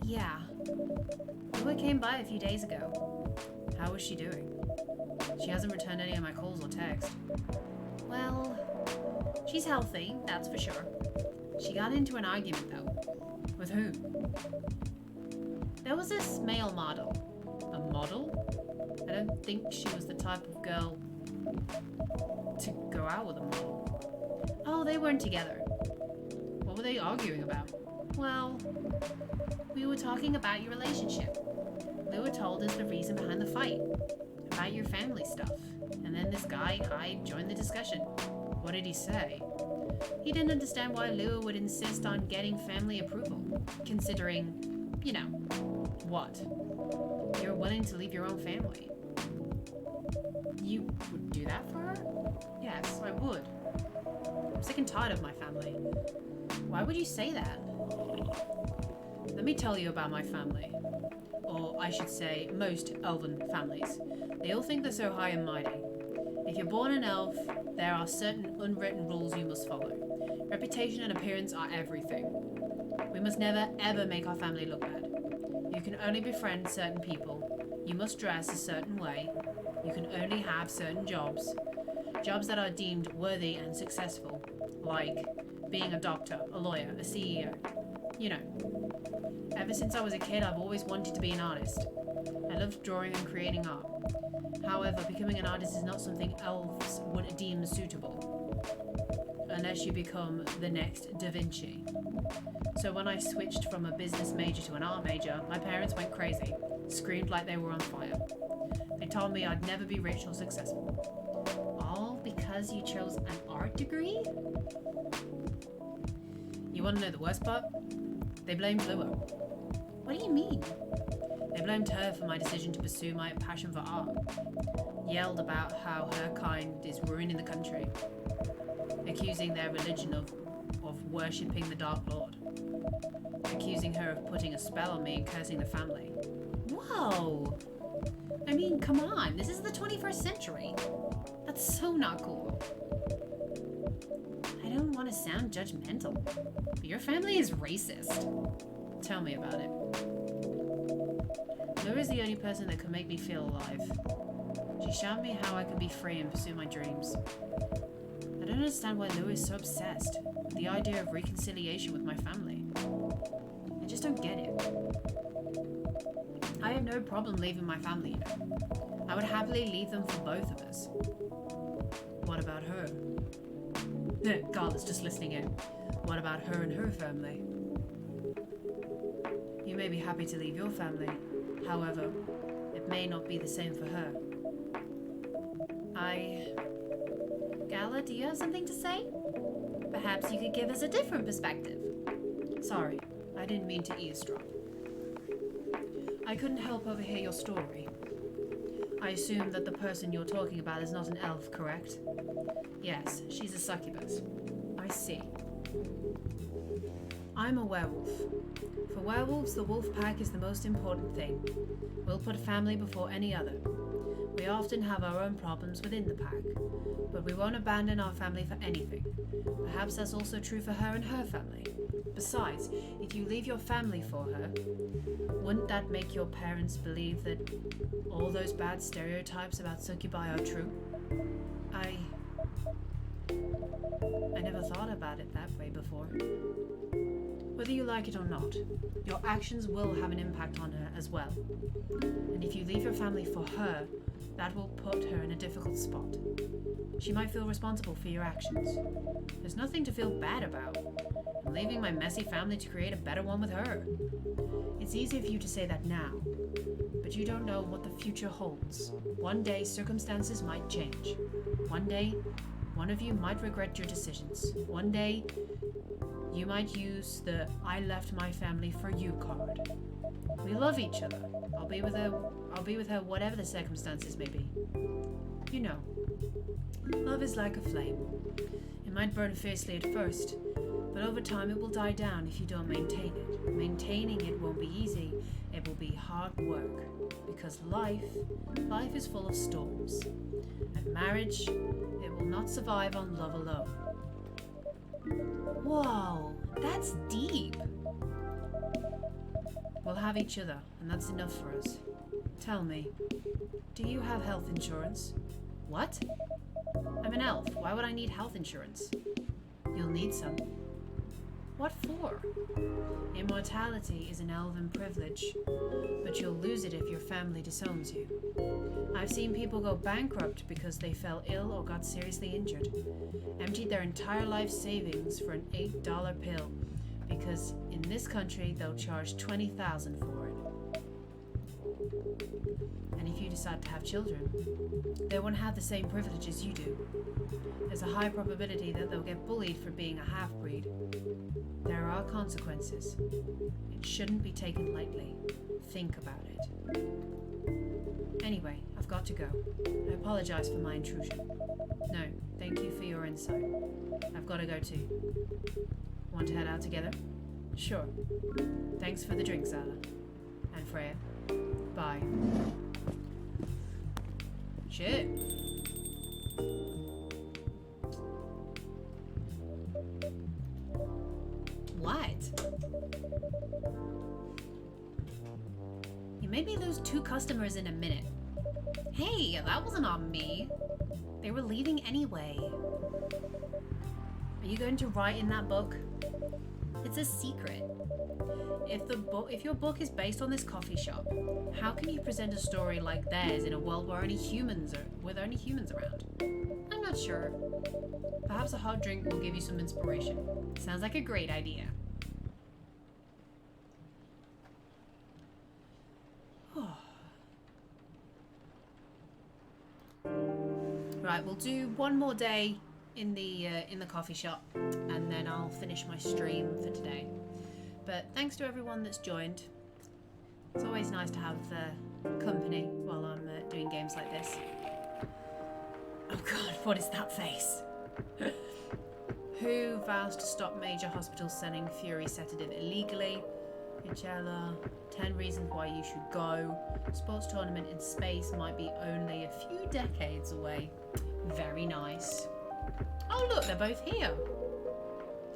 Yeah. Lua came by a few days ago. How is she doing? She hasn't returned any of my calls or texts. Well, she's healthy, that's for sure. She got into an argument though. With whom? There was this male model. A model? I don't think she was the type of girl to go out with a model. Oh, they weren't together. What were they arguing about? Well, we were talking about your relationship. Lua told us the reason behind the fight. About your family stuff. And then this guy, Hyde, joined the discussion. What did he say? He didn't understand why Lua would insist on getting family approval. Considering, you know, what? You're willing to leave your own family. You would do that for her? Yes, I would. I'm sick and tired of my family. Why would you say that? Let me tell you about my family. Or I should say, most elven families. They all think they're so high and mighty. If you're born an elf, there are certain unwritten rules you must follow. Reputation and appearance are everything. We must never, ever make our family look bad. You can only befriend certain people. You must dress a certain way. You can only have certain jobs. Jobs that are deemed worthy and successful. Like being a doctor, a lawyer, a CEO. You know. Ever since I was a kid, I've always wanted to be an artist. I love drawing and creating art. However, becoming an artist is not something elves would deem suitable, unless you become the next Da Vinci. So when I switched from a business major to an art major, my parents went crazy, screamed like they were on fire. They told me I'd never be rich or successful. All because you chose an art degree? You want to know the worst part? They blamed Lua. What do you mean? They blamed her for my decision to pursue my passion for art. Yelled about how her kind is ruining the country. Accusing their religion of worshipping the Dark Lord. Accusing her of putting a spell on me and cursing the family. Whoa! I mean, come on, this is the 21st century. That's so not cool. I don't want to sound judgmental, but your family is racist. Tell me about it. Lua is the only person that can make me feel alive. She showed me how I can be free and pursue my dreams. I don't understand why Lua is so obsessed with the idea of reconciliation with my family. I just don't get it. I have no problem leaving my family, you know. I would happily leave them for both of us. What about her? Carla's just listening in. What about her and her family? You may be happy to leave your family. However, it may not be the same for her. Gala, do you have something to say? Perhaps you could give us a different perspective. Sorry, I didn't mean to eavesdrop. I couldn't help overhear your story. I assume that the person you're talking about is not an elf, correct? Yes, she's a succubus. I see. I'm a werewolf. For werewolves, the wolf pack is the most important thing. We'll put family before any other. We often have our own problems within the pack, but we won't abandon our family for anything. Perhaps that's also true for her and her family. Besides, if you leave your family for her, wouldn't that make your parents believe that all those bad stereotypes about succubi are true? I never thought about it that way before. Whether you like it or not, your actions will have an impact on her as well. And if you leave your family for her, that will put her in a difficult spot. She might feel responsible for your actions. There's nothing to feel bad about. I'm leaving my messy family to create a better one with her. It's easy for you to say that now, but you don't know what the future holds. One day, circumstances might change. One day, one of you might regret your decisions. One day, you might use the I left my family for you card. We love each other. I'll be with her whatever the circumstances may be. You know, love is like a flame. It might burn fiercely at first, but over time it will die down if you don't maintain it. Maintaining it won't be easy. It will be hard work. Because life is full of storms. And marriage, it will not survive on love alone. Whoa, that's deep. We'll have each other, and that's enough for us. Tell me, do you have health insurance? What? I'm an elf. Why would I need health insurance? You'll need some. What for? Immortality is an elven privilege, but you'll lose it if your family disowns you. I've seen people go bankrupt because they fell ill or got seriously injured, emptied their entire life savings for an $8 pill, because in this country they'll charge $20,000 for it. And if you decide to have children, they won't have the same privileges you do. There's a high probability that they'll get bullied for being a half-breed. There are consequences. It shouldn't be taken lightly. Think about it. Anyway, I've got to go. I apologize for my intrusion. No, thank you for your insight. I've got to go too. Want to head out together? Sure. Thanks for the drink, Xyla. And Freya. Bye. Shit. What? You made me lose 2 customers in a minute. Hey, that wasn't on me. They were leaving anyway. Are you going to write in that book? It's a secret. If your book is based on this coffee shop, how can you present a story like theirs in a world where only humans around? I'm not sure. Perhaps a hot drink will give you some inspiration. Sounds like a great idea. Right, we'll do one more day in the coffee shop, and then I'll finish my stream for today. But thanks to everyone that's joined. It's always nice to have company while I'm doing games like this. Oh god, what is that face? Who vows to stop major hospitals selling Fury sedative illegally? Coachella, 10 reasons why you should go. Sports tournament in space might be only a few decades away. Very nice. Oh look, they're both here.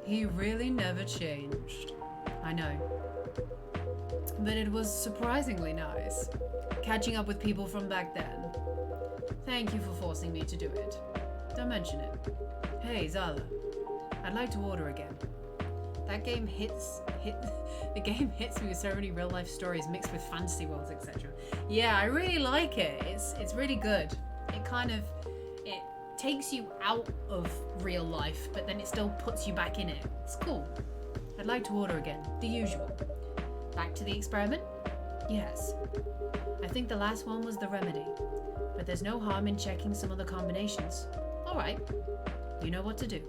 He really never changed. I know. But it was surprisingly nice. Catching up with people from back then. Thank you for forcing me to do it. Don't mention it. Hey, Xyla. I'd like to order again. That game the game hits me with so many real life stories mixed with fantasy worlds, etc. Yeah, I really like it. It's really good. It takes you out of real life, but then it still puts you back in it. It's cool. I'd like to order again. The usual. Back to the experiment? Yes. I think the last one was the remedy, but there's no harm in checking some of the combinations. All right. You know what to do.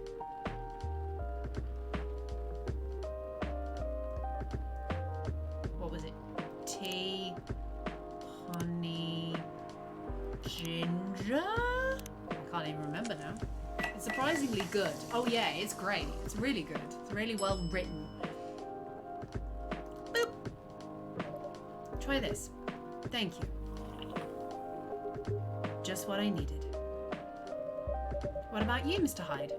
What was it? Tea, honey, ginger? I can't even remember now. It's surprisingly good. Oh yeah, it's great. It's really good. It's really well written. Boop. Try this. Thank you. Just what I needed. What about you, Mr. Hyde?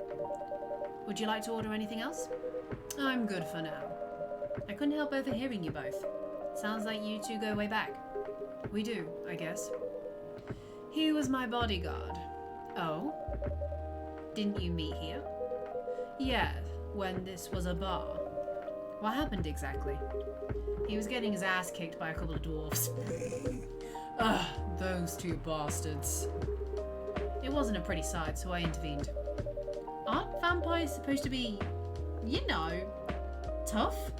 Would you like to order anything else? I'm good for now. I couldn't help overhearing you both. Sounds like you two go way back. We do, I guess. He was my bodyguard. Oh? Didn't you meet here? Yeah, when this was a bar. What happened exactly? He was getting his ass kicked by a couple of dwarves. Ugh, those two bastards. It wasn't a pretty sight, so I intervened. Aren't vampires supposed to be, you know, tough?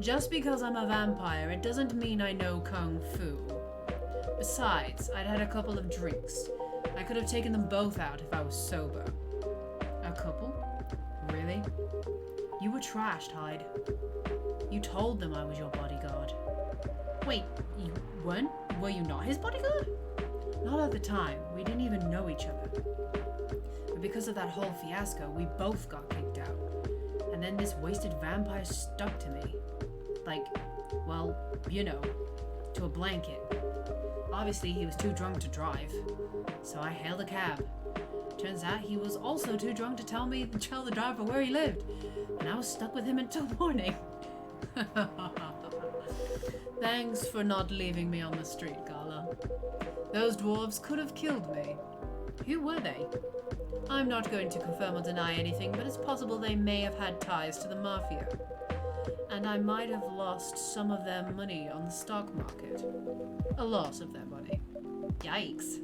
Just because I'm a vampire, it doesn't mean I know kung fu. Besides, I'd had a couple of drinks. I could have taken them both out if I was sober. A couple? Really? You were trashed, Hyde. You told them I was your bodyguard. Wait, you weren't? Were you not his bodyguard? Not at the time. We didn't even know each other. But because of that whole fiasco, we both got kicked out. And then this wasted vampire stuck to me. Like, well, you know, to a blanket. Obviously, he was too drunk to drive, so I hailed a cab. Turns out he was also too drunk to tell the driver where he lived, and I was stuck with him until morning. Thanks for not leaving me on the street, Gala. Those dwarves could have killed me. Who were they? I'm not going to confirm or deny anything, but it's possible they may have had ties to the mafia. And I might have lost some of their money on the stock market. A lot of their money. Yikes.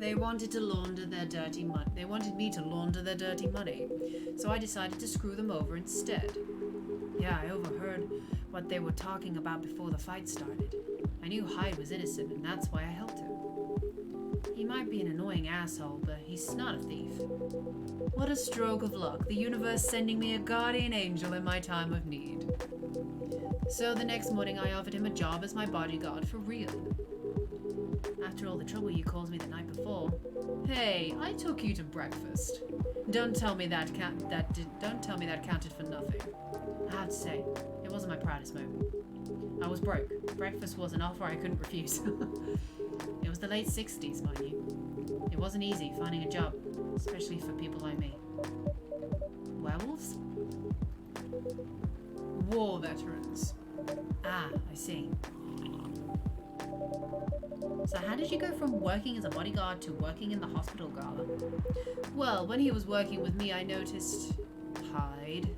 They wanted to launder their dirty money. They wanted me to launder their dirty money. So I decided to screw them over instead. Yeah, I overheard what they were talking about before the fight started. I knew Hyde was innocent, and that's why I helped him. He might be an annoying asshole, but he's not a thief. What a stroke of luck, the universe sending me a guardian angel in my time of need. So the next morning I offered him a job as my bodyguard for real. After all the trouble you caused me the night before. Hey, I took you to breakfast. Don't tell me that counted for nothing. I have to say, it wasn't my proudest moment. I was broke. Breakfast was an offer I couldn't refuse. It was the late 60s, mind you. It wasn't easy finding a job, especially for people like me. Werewolves? War veterans. Ah, I see. So how did you go from working as a bodyguard to working in the hospital, Gala? Well, when he was working with me, I noticed... tied.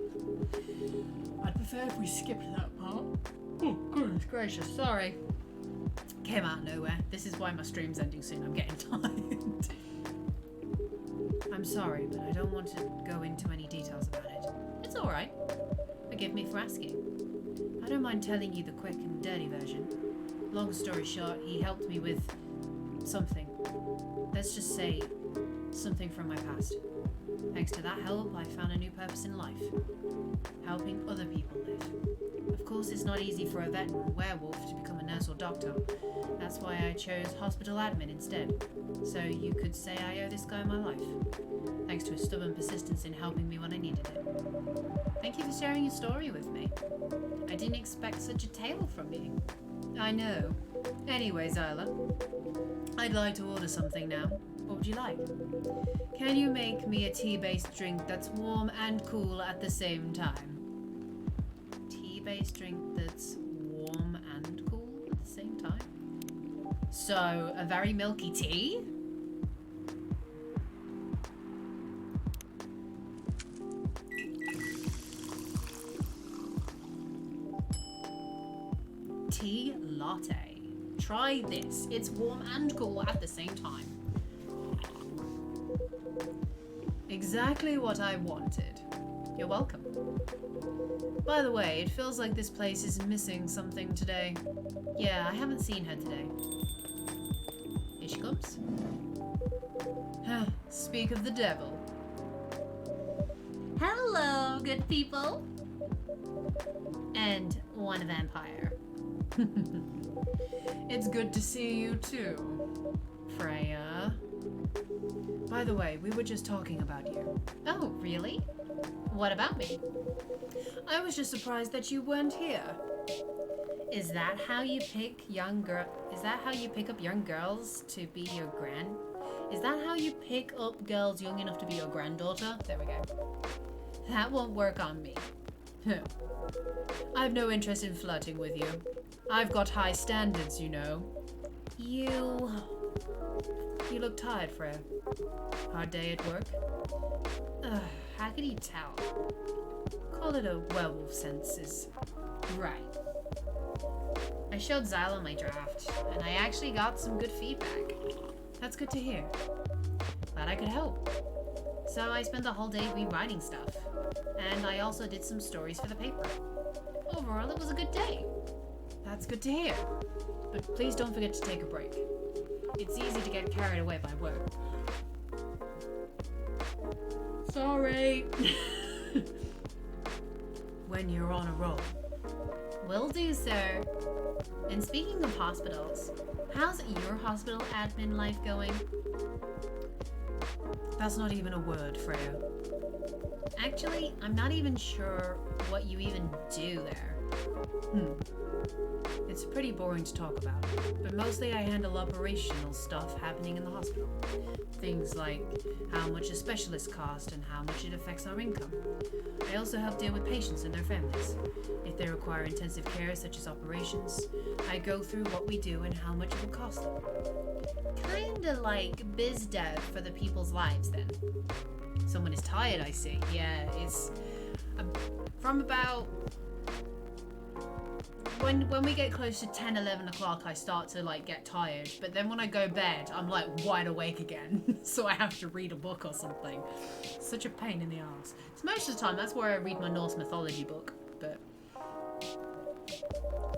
I'd prefer if we skipped that part. Oh, goodness gracious, sorry. Came out of nowhere. This is why my stream's ending soon. I'm getting tired. I'm sorry, but I don't want to go into any details about it. It's alright. Forgive me for asking. I don't mind telling you the quick and dirty version. Long story short, he helped me with something. Let's just say something from my past. Thanks to that help, I found a new purpose in life. Helping other people live. Of course, it's not easy for a veteran werewolf to become a nurse or doctor. That's why I chose hospital admin instead. So you could say I owe this guy my life. Thanks to his stubborn persistence in helping me when I needed it. Thank you for sharing your story with me. I didn't expect such a tale from you. I know. Anyway, Xyla, I'd like to order something now. What would you like? Can you make me a tea-based drink that's warm and cool at the same time? Tea-based drink that's warm and cool at the same time? So, a very milky tea? Tea latte. Try this. It's warm and cool at the same time. Exactly what I wanted. You're welcome. By the way, it feels like this place is missing something today. Yeah, I haven't seen her today. Here she comes. Speak of the devil. Hello, good people. And one vampire. It's good to see you too, Freya. By the way, we were just talking about you. Oh, really? What about me? I was just surprised that you weren't here. Is that how you pick up young girls to be your Is that how you pick up girls young enough to be your granddaughter? There we go. That won't work on me. I've no interest in flirting with you. I've got high standards, you know. You look tired, Freya. Hard day at work? How could you tell? Call it a werewolf senses. Right. I showed Xyla my draft, and I actually got some good feedback. That's good to hear. Glad I could help. So I spent the whole day rewriting stuff, and I also did some stories for the paper. Overall, it was a good day. That's good to hear. But please don't forget to take a break. It's easy to get carried away by work. Sorry. When you're on a roll. Will do, sir. And speaking of hospitals, how's your hospital admin life going? That's not even a word, Freya. Actually, I'm not even sure what you even do there. It's pretty boring to talk about, but mostly I handle operational stuff happening in the hospital. Things like how much a specialist costs and how much it affects our income. I also help deal with patients and their families. If they require intensive care such as operations, I go through what we do and how much it will cost them. Kinda like biz dev for the people's lives then. Someone is tired, I see. Yeah, it's from about when we get close to 10, 11 o'clock, I start to like get tired. But then when I go to bed, I'm like wide awake again. So I have to read a book or something. Such a pain in the ass. So most of the time, that's where I read my Norse mythology book. But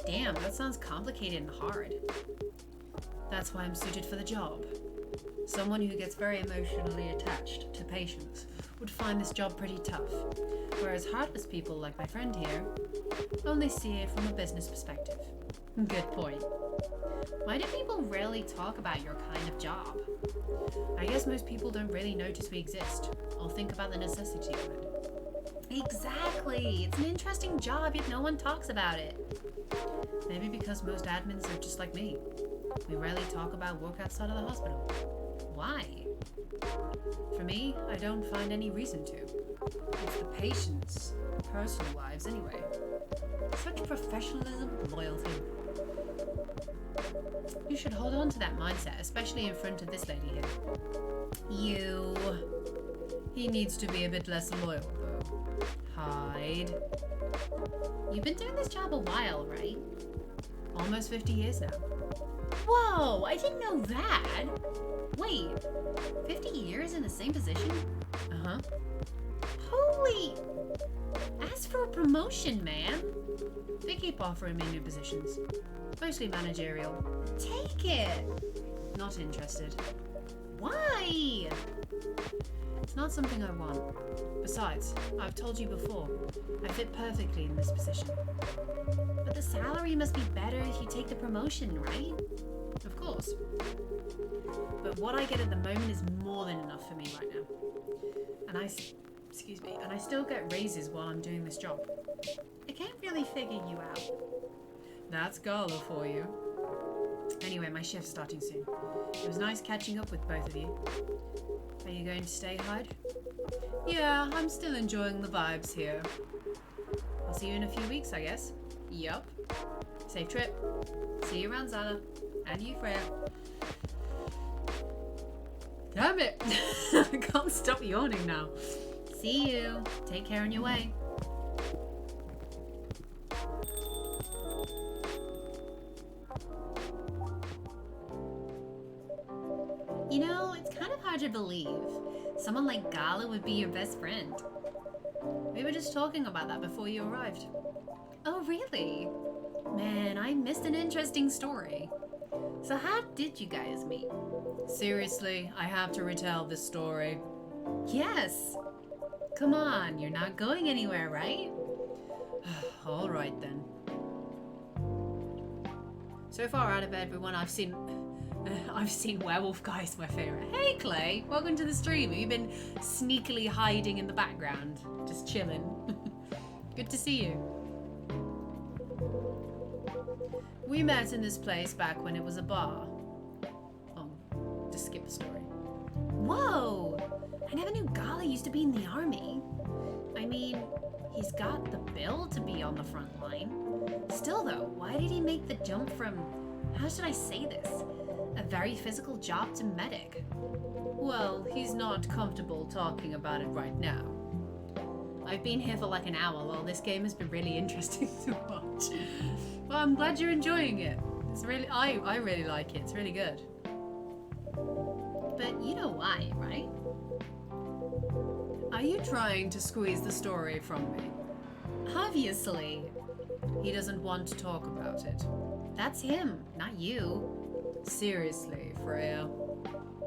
damn, that sounds complicated and hard. That's why I'm suited for the job. Someone who gets very emotionally attached to patients would find this job pretty tough, whereas heartless people like my friend here only see it from a business perspective. Good point. Why do people rarely talk about your kind of job? I guess most people don't really notice we exist, or think about the necessity of it. Exactly! It's an interesting job, yet no one talks about it. Maybe because most admins are just like me. We rarely talk about work outside of the hospital. Why? For me, I don't find any reason to. It's the patients' personal lives anyway. Such professionalism, loyalty. You should hold on to that mindset, especially in front of this lady here. He needs to be a bit less loyal, though. Hide. You've been doing this job a while, right? Almost 50 years now. Whoa, I didn't know that. Wait, 50 years in the same position? Uh-huh. Holy! Ask for a promotion, man. They keep offering me new positions. Mostly managerial. Take it. Not interested. Why? It's not something I want. Besides, I've told you before, I fit perfectly in this position. But the salary must be better if you take the promotion, right? Of course. But what I get at the moment is more than enough for me right now. And I still get raises while I'm doing this job. I can't really figure you out. That's Gala for you. Anyway, my shift's starting soon. It was nice catching up with both of you. Are you going to stay, Hyde? Yeah, I'm still enjoying the vibes here. I'll see you in a few weeks, I guess. Yup. Safe trip. See you around, Xyla. And you, Freya. Damn it! I can't stop yawning now. See you. Take care on your way. You know, it's kind of hard to believe someone like Gala would be your best friend. We were just talking about that before you arrived. Oh, really? Man, I missed an interesting story. So how did you guys meet? Seriously, I have to retell this story. Yes. Come on, you're not going anywhere, right? All right then. So far out of everyone I've seen Werewolf Guy's my favorite. Hey Clay, welcome to the stream. Have you been sneakily hiding in the background, just chilling? Good to see you. We met in this place back when it was a bar. Oh, just skip the story. Whoa! I never knew Gala used to be in the army. I mean, he's got the build to be on the front line. Still though, why did he make the jump from, how should I say this, a very physical job to medic? Well, he's not comfortable talking about it right now. I've been here for like an hour while this game has been really interesting to watch. Well, I'm glad you're enjoying it. It's really, I really like it. It's really good. But you know why, right? Are you trying to squeeze the story from me? Obviously. He doesn't want to talk about it. That's him, not you. Seriously, Freya.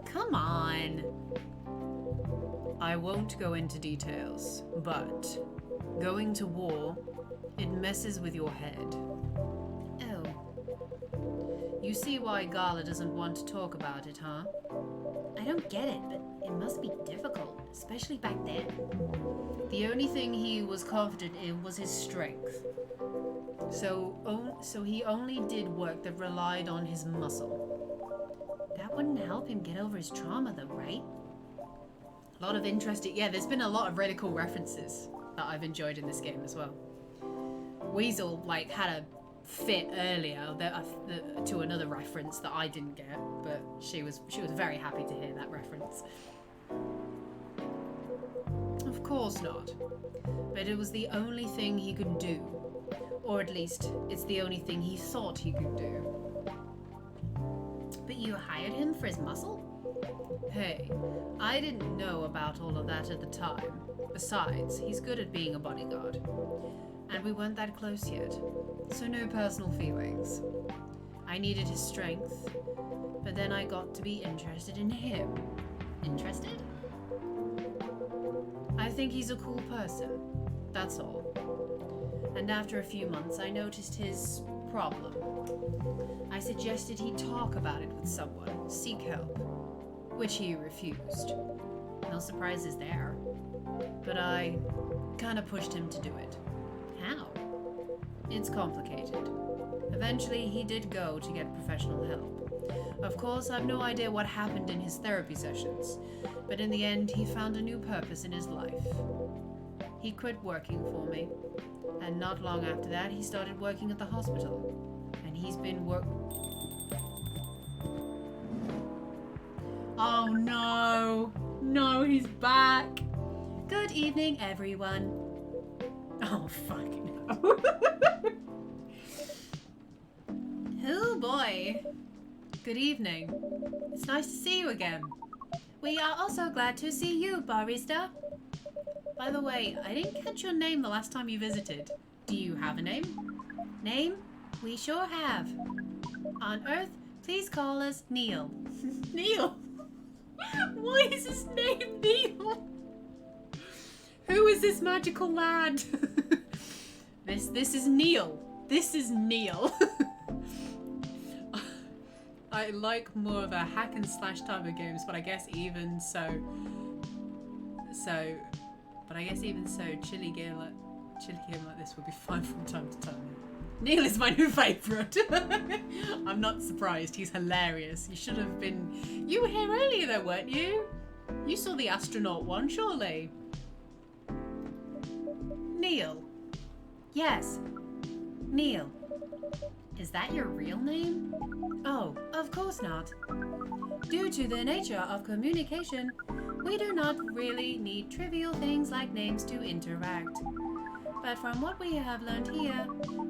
Come on. I won't go into details, but going to war, it messes with your head. Oh. You see why Gala doesn't want to talk about it, huh? I don't get it, but it must be difficult, especially back then. The only thing he was confident in was his strength. So he only did work that relied on his muscle. That wouldn't help him get over his trauma though, right? A lot of interesting... Yeah, there's been a lot of really cool references that I've enjoyed in this game as well. Weasel, like, had a fit earlier to another reference that I didn't get, but she was very happy to hear that reference. Of course not. But it was the only thing he could do. Or at least, it's the only thing he thought he could do. But you hired him for his muscle? Hey, I didn't know about all of that at the time. Besides, he's good at being a bodyguard. And we weren't that close yet, so no personal feelings. I needed his strength, but then I got to be interested in him. Interested? I think he's a cool person, that's all. And after a few months, I noticed his problem. I suggested he talk about it with someone, seek help, which he refused. No surprises there. But I kind of pushed him to do it. How? It's complicated. Eventually, he did go to get professional help. Of course, I've no idea what happened in his therapy sessions, but in the end, he found a new purpose in his life. He quit working for me, and not long after that, he started working at the hospital. And he's been Oh no! No, he's back! Good evening, everyone. Oh, fucking hell. Oh boy. Good evening. It's nice to see you again. We are also glad to see you, barista. By the way, I didn't catch your name the last time you visited. Do you have a name? Name? We sure have. On Earth, please call us Neil. Neil? Why is his name Neil? Who is this magical lad? This is Neil. This is Neil. I like more of a hack and slash type of games, but I guess even so, chilly game like this would be fine from time to time. Neil is my new favourite. I'm not surprised. He's hilarious. You were here earlier though, weren't you? You saw the astronaut one, surely. Neil. Yes, Neil. Is that your real name? Oh, of course not. Due to the nature of communication, we do not really need trivial things like names to interact. But from what we have learned here,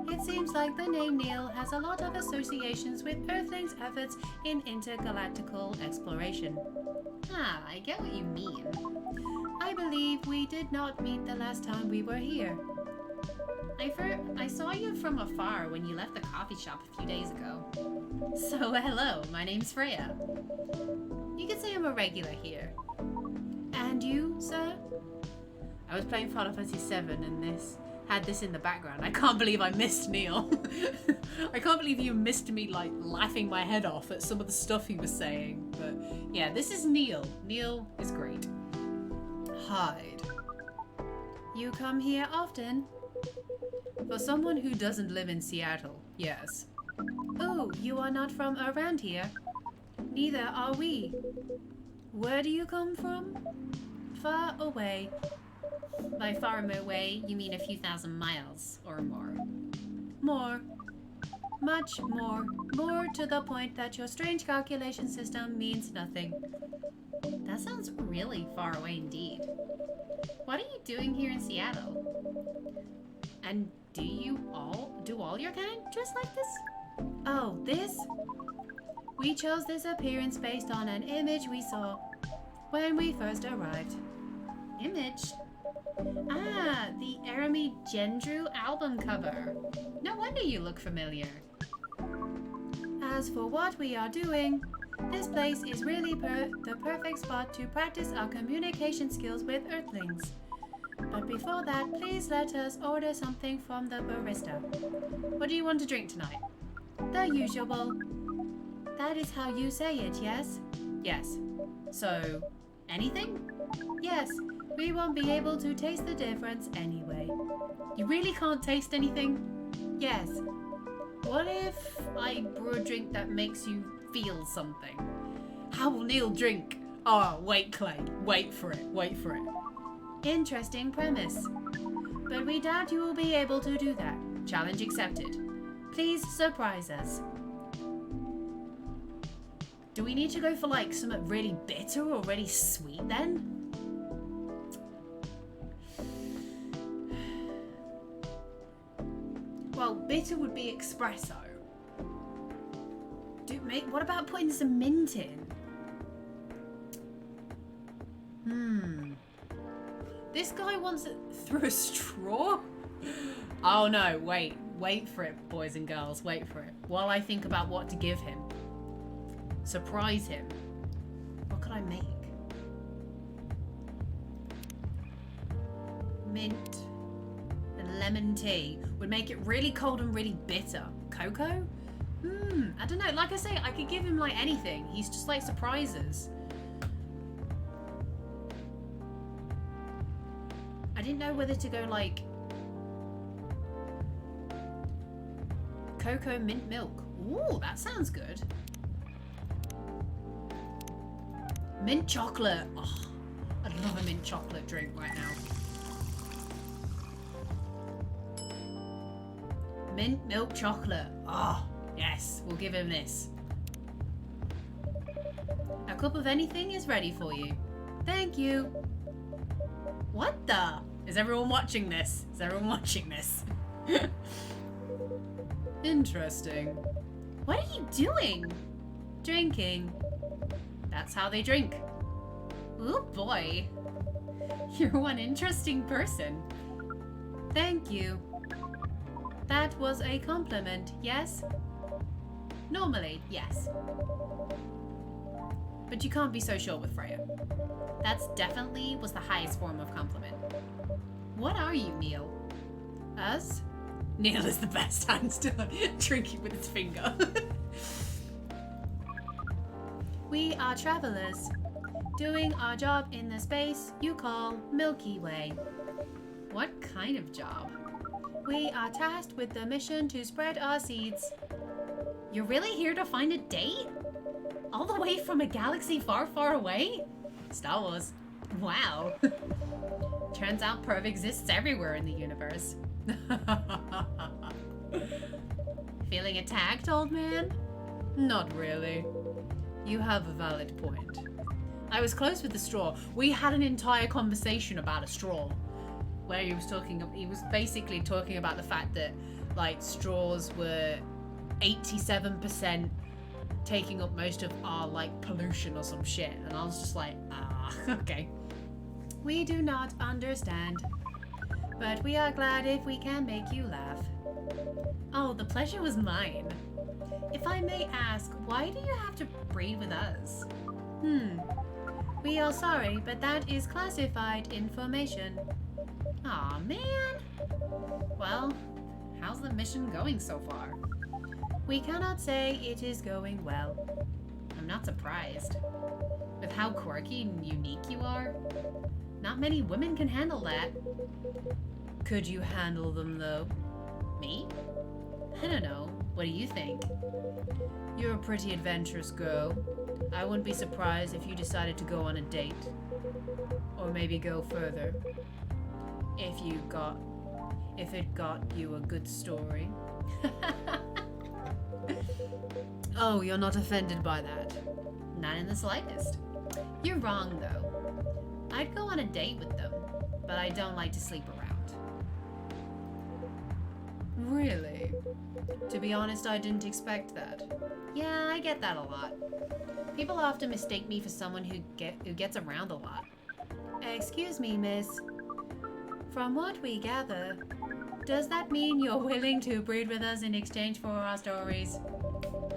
it seems like the name Neil has a lot of associations with Earthlings' efforts in intergalactical exploration. Ah, I get what you mean. I believe we did not meet the last time we were here. I saw you from afar when you left the coffee shop a few days ago. So hello, my name's Freya. You could say I'm a regular here. And you, sir? I was playing Final Fantasy VII and had this in the background. I can't believe I missed Neil. I can't believe you missed me like laughing my head off at some of the stuff he was saying. But yeah, this is Neil. Neil is great. Hide. You come here often? For someone who doesn't live in Seattle, yes. Oh, you are not from around here. Neither are we. Where do you come from? Far away. By far away, you mean a few thousand miles or more. More. Much more. More to the point that your strange calculation system means nothing. That sounds really far away indeed. What are you doing here in Seattle? And do all your kind dress like this? Oh, this? We chose this appearance based on an image we saw when we first arrived. Image? Ah, the Arami Gendru album cover. No wonder you look familiar. As for what we are doing, this place is really the perfect spot to practice our communication skills with Earthlings. But before that, please let us order something from the barista. What do you want to drink tonight? The usual. That is how you say it, yes? Yes. So, anything? Yes, we won't be able to taste the difference anyway. You really can't taste anything? Yes. What if I brew a drink that makes you feel something? How will Neil drink? Oh, wait, Clay. Wait for it. Wait for it. Interesting premise. But we doubt you will be able to do that. Challenge accepted. Please surprise us. Do we need to go for like something really bitter or really sweet then? Well, bitter would be espresso. What about putting some mint in? This guy wants it through a straw? Oh no, wait for it, boys and girls, wait for it. While I think about what to give him. Surprise him. What could I make? Mint and lemon tea would make it really cold and really bitter. Cocoa? I don't know. Like I say, I could give him like anything. He's just like surprises. I didn't know whether to go like cocoa mint milk. Ooh, that sounds good. Mint chocolate. Oh, I'd love a mint chocolate drink right now. Mint milk chocolate. Oh, yes, we'll give him this. A cup of anything is ready for you. Thank you. What the? Is everyone watching this? Is everyone watching this? Interesting. What are you doing? Drinking. That's how they drink. Ooh, boy. You're one interesting person. Thank you. That was a compliment, yes? Normally, yes. But you can't be so sure with Freya. That's definitely was the highest form of compliment. What are you, Neil? Us? Neil is the best, hands down, drinking with his finger. We are travelers, doing our job in the space you call Milky Way. What kind of job? We are tasked with the mission to spread our seeds. You're really here to find a date? All the way from a galaxy far, far away? Star Wars. Wow. Turns out perv exists everywhere in the universe. Feeling attacked, old man? Not really. You have a valid point. I was close with the straw. We had an entire conversation about a straw. Where he was basically talking about the fact that, like, straws were 87% taking up most of our, like, pollution or some shit. And I was just like, okay. We do not understand. But we are glad if we can make you laugh. Oh, the pleasure was mine. If I may ask, why do you have to breed with us? We are sorry, but that is classified information. Aw, man. Well, how's the mission going so far? We cannot say it is going well. I'm not surprised. With how quirky and unique you are, not many women can handle that. Could you handle them, though? Me? I don't know. What do you think? You're a pretty adventurous girl. I wouldn't be surprised if you decided to go on a date. Or maybe go further. If it got you a good story. Oh, you're not offended by that? Not in the slightest. You're wrong, though. I'd go on a date with them, but I don't like to sleep around. Really? To be honest, I didn't expect that. Yeah, I get that a lot. People often mistake me for someone who gets around a lot. Excuse me, miss. From what we gather, does that mean you're willing to breed with us in exchange for our stories?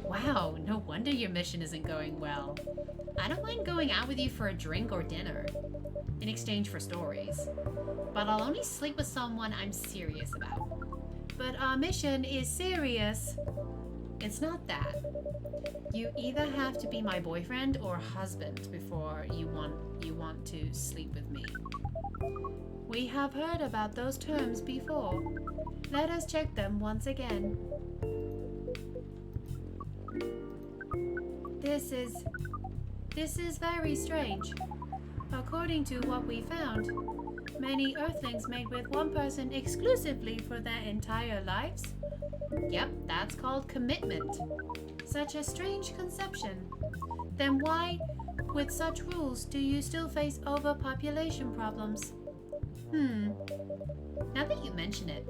Wow, no wonder your mission isn't going well. I don't mind going out with you for a drink or dinner, in exchange for stories. But I'll only sleep with someone I'm serious about. But our mission is serious. It's not that. You either have to be my boyfriend or husband before you want to sleep with me. We have heard about those terms before. Let us check them once again. This is very strange. According to what we found, many Earthlings mate with one person exclusively for their entire lives. Yep, that's called commitment. Such a strange conception. Then why, with such rules, do you still face overpopulation problems? Now that you mention it,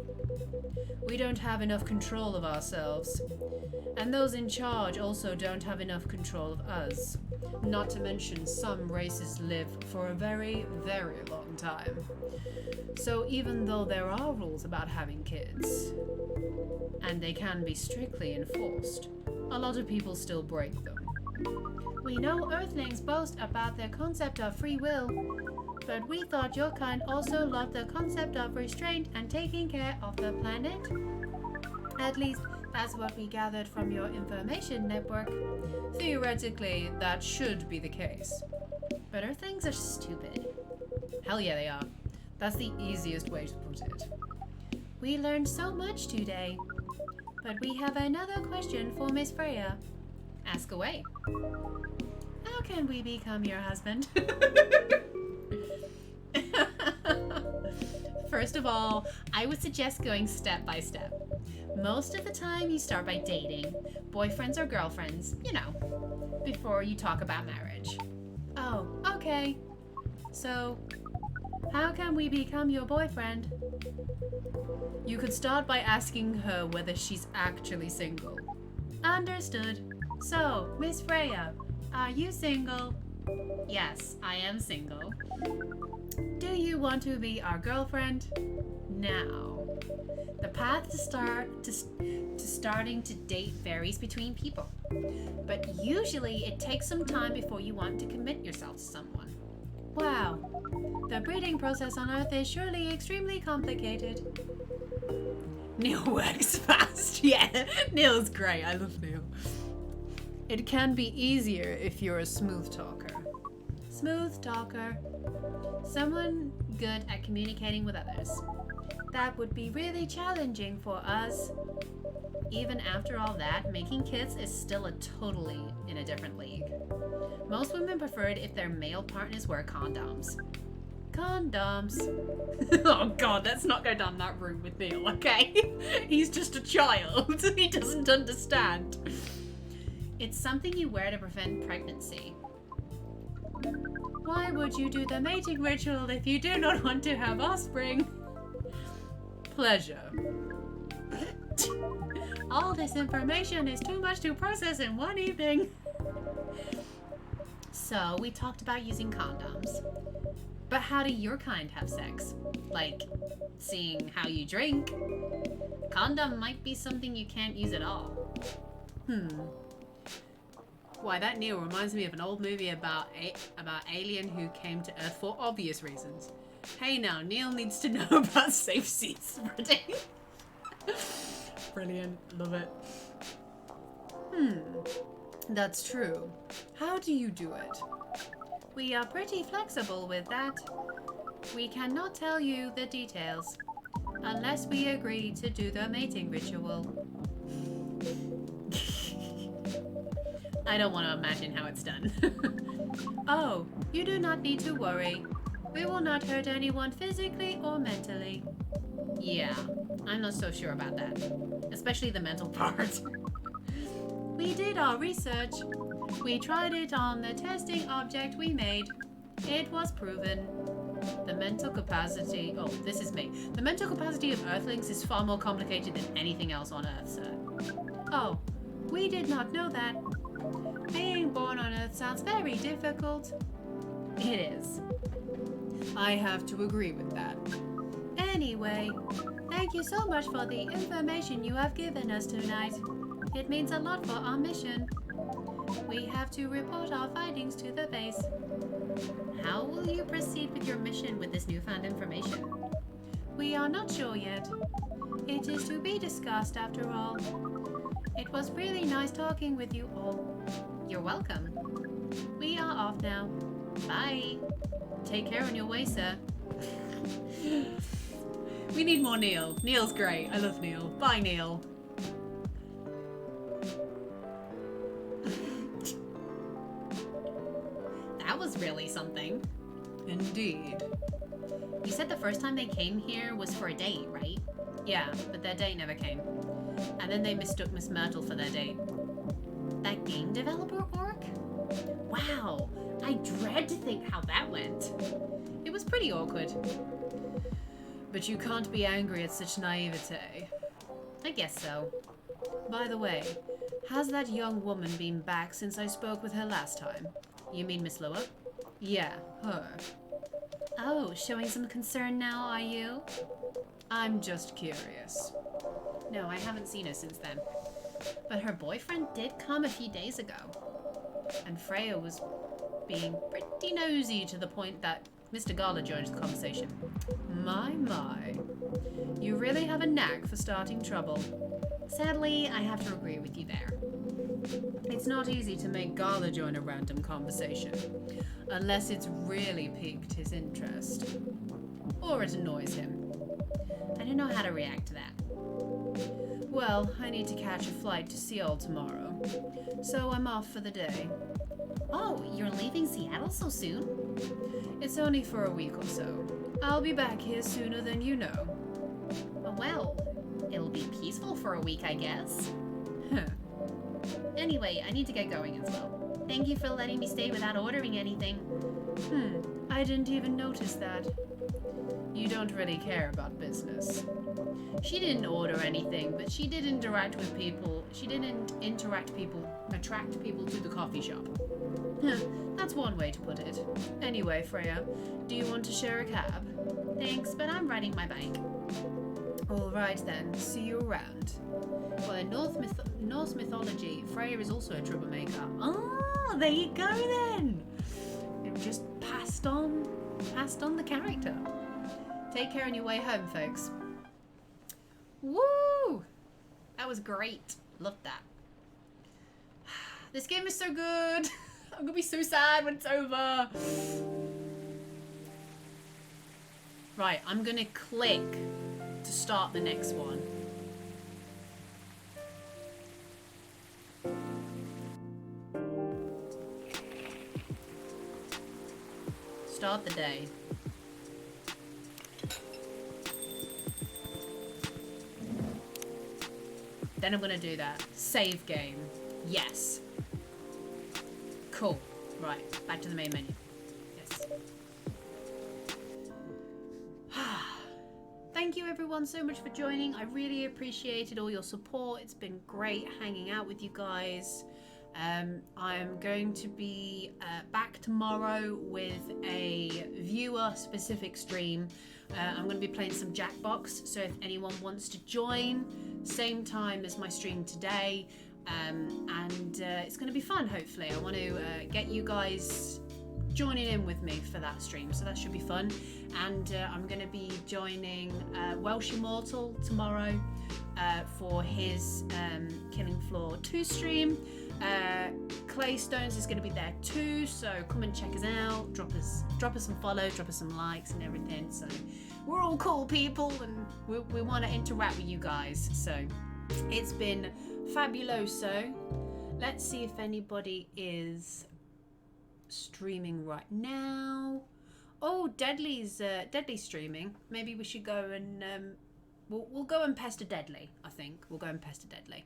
we don't have enough control of ourselves. And those in charge also don't have enough control of us. Not to mention some races live for a very, very long time. So even though there are rules about having kids, and they can be strictly enforced, a lot of people still break them. We know Earthlings boast about their concept of free will, but we thought your kind also loved the concept of restraint and taking care of the planet. At least, that's what we gathered from your information network. Theoretically, that should be the case. But Earthlings are stupid. Hell yeah, they are. That's the easiest way to put it. We learned so much today. But we have another question for Miss Freya. Ask away. How can we become your husband? First of all, I would suggest going step by step. Most of the time you start by dating, boyfriends or girlfriends, you know, before you talk about marriage. Oh, okay. So, How can we become your boyfriend? You could start by asking her whether she's actually single. Understood. So, Miss Freya, are you single? Yes, I am single. Do you want to be our girlfriend? Now. The path to starting to date varies between people, but usually it takes some time before you want to commit yourself to someone. Wow, the breeding process on Earth is surely extremely complicated. Neil works fast. Yeah, Neil's great. I love Neil. It can be easier if you're a smooth talker. Smooth talker. Someone good at communicating with others. That would be really challenging for us. Even after all that, making kids is still totally in a different league. Most women prefer it if their male partners wear condoms. Condoms. Oh god, let's not go down that route with Neil, okay? He's just a child. He doesn't understand. It's something you wear to prevent pregnancy. Why would you do the mating ritual if you do not want to have offspring? Pleasure. All this information is too much to process in one evening. So, we talked about using condoms. But how do your kind have sex? Like, seeing how you drink? Condom might be something you can't use at all. Why, that Neil reminds me of an old movie about alien who came to Earth for obvious reasons. Hey now, Neil needs to know about safe seat spreading. Brilliant, love it. That's true. How do you do it? We are pretty flexible with that. We cannot tell you the details unless we agree to do the mating ritual. I don't want to imagine how it's done. Oh, you do not need to worry. We will not hurt anyone physically or mentally. Yeah, I'm not so sure about that. Especially the mental part. We did our research. We tried it on the testing object we made. It was proven. The mental capacity... Oh, this is me. The mental capacity of Earthlings is far more complicated than anything else on Earth, sir. Oh, we did not know that. Being born on Earth sounds very difficult. It is. I have to agree with that. Anyway, thank you so much for the information you have given us tonight. It means a lot for our mission. We have to report our findings to the base. How will you proceed with your mission with this newfound information? We are not sure yet. It is to be discussed after all. It was really nice talking with you all. You're welcome. We are off now. Bye. Take care on your way, sir. We need more Neil. Neil's great. I love Neil. Bye, Neil. That was really something. Indeed. You said the first time they came here was for a date, right? Yeah, but their date never came. And then they mistook Miss Myrtle for their date. That game developer orc? Wow, I dread to think how that went. It was pretty awkward. But you can't be angry at such naivete. I guess so. By the way, has that young woman been back since I spoke with her last time? You mean Miss Loa? Yeah, her. Oh, showing some concern now, are you? I'm just curious. No, I haven't seen her since then. But her boyfriend did come a few days ago. And Freya was being pretty nosy to the point that Mr. Gala joined the conversation. My. You really have a knack for starting trouble. Sadly, I have to agree with you there. It's not easy to make Gala join a random conversation, unless it's really piqued his interest. Or it annoys him. I don't know how to react to that. Well, I need to catch a flight to Seoul tomorrow, so I'm off for the day. Oh, you're leaving Seattle so soon? It's only for a week or so. I'll be back here sooner than you know. Well, it'll be peaceful for a week, I guess. Anyway, I need to get going as well. Thank you for letting me stay without ordering anything. I didn't even notice that. You don't really care about business. She didn't order anything, but she did interact with people. She didn't attract people to the coffee shop. That's one way to put it. Anyway, Freya, do you want to share a cab? Thanks, but I'm riding my bike. Alright then, see you around. Well, in Norse mythology, Freya is also a troublemaker. Ah, there you go then! It just passed on the character. Take care on your way home, folks. Woo! That was great. Loved that. This game is so good. I'm gonna be so sad when it's over. Right, I'm gonna click to start the next one. Start the day. Then I'm gonna do that. Save game. Yes. Cool. Right, back to the main menu. Yes. Thank you everyone so much for joining. I really appreciated all your support. It's been great hanging out with you guys. I'm going to be back tomorrow with a viewer specific stream. I'm going to be playing some Jackbox, so if anyone wants to join, same time as my stream today, and it's going to be fun. Hopefully I want to get you guys joining in with me for that stream, so that should be fun. And I'm going to be joining Welsh Immortal tomorrow for his Killing Floor 2 stream. Claystones is going to be there too, so come and check us out. Drop us some follow, drop us some likes and everything. So we're all cool people, and we want to interact with you guys. So it's been fabuloso. Let's see if anybody is streaming right now. Oh, Deadly's streaming. Maybe we should go and we'll go and pester Deadly. I think we'll go and pester Deadly.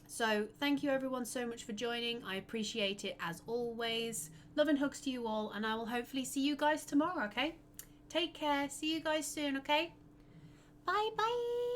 So thank you everyone so much for joining. I appreciate it as always. Love and hugs to you all, and I will hopefully see you guys tomorrow, okay? Take care. See you guys soon, okay? Bye bye.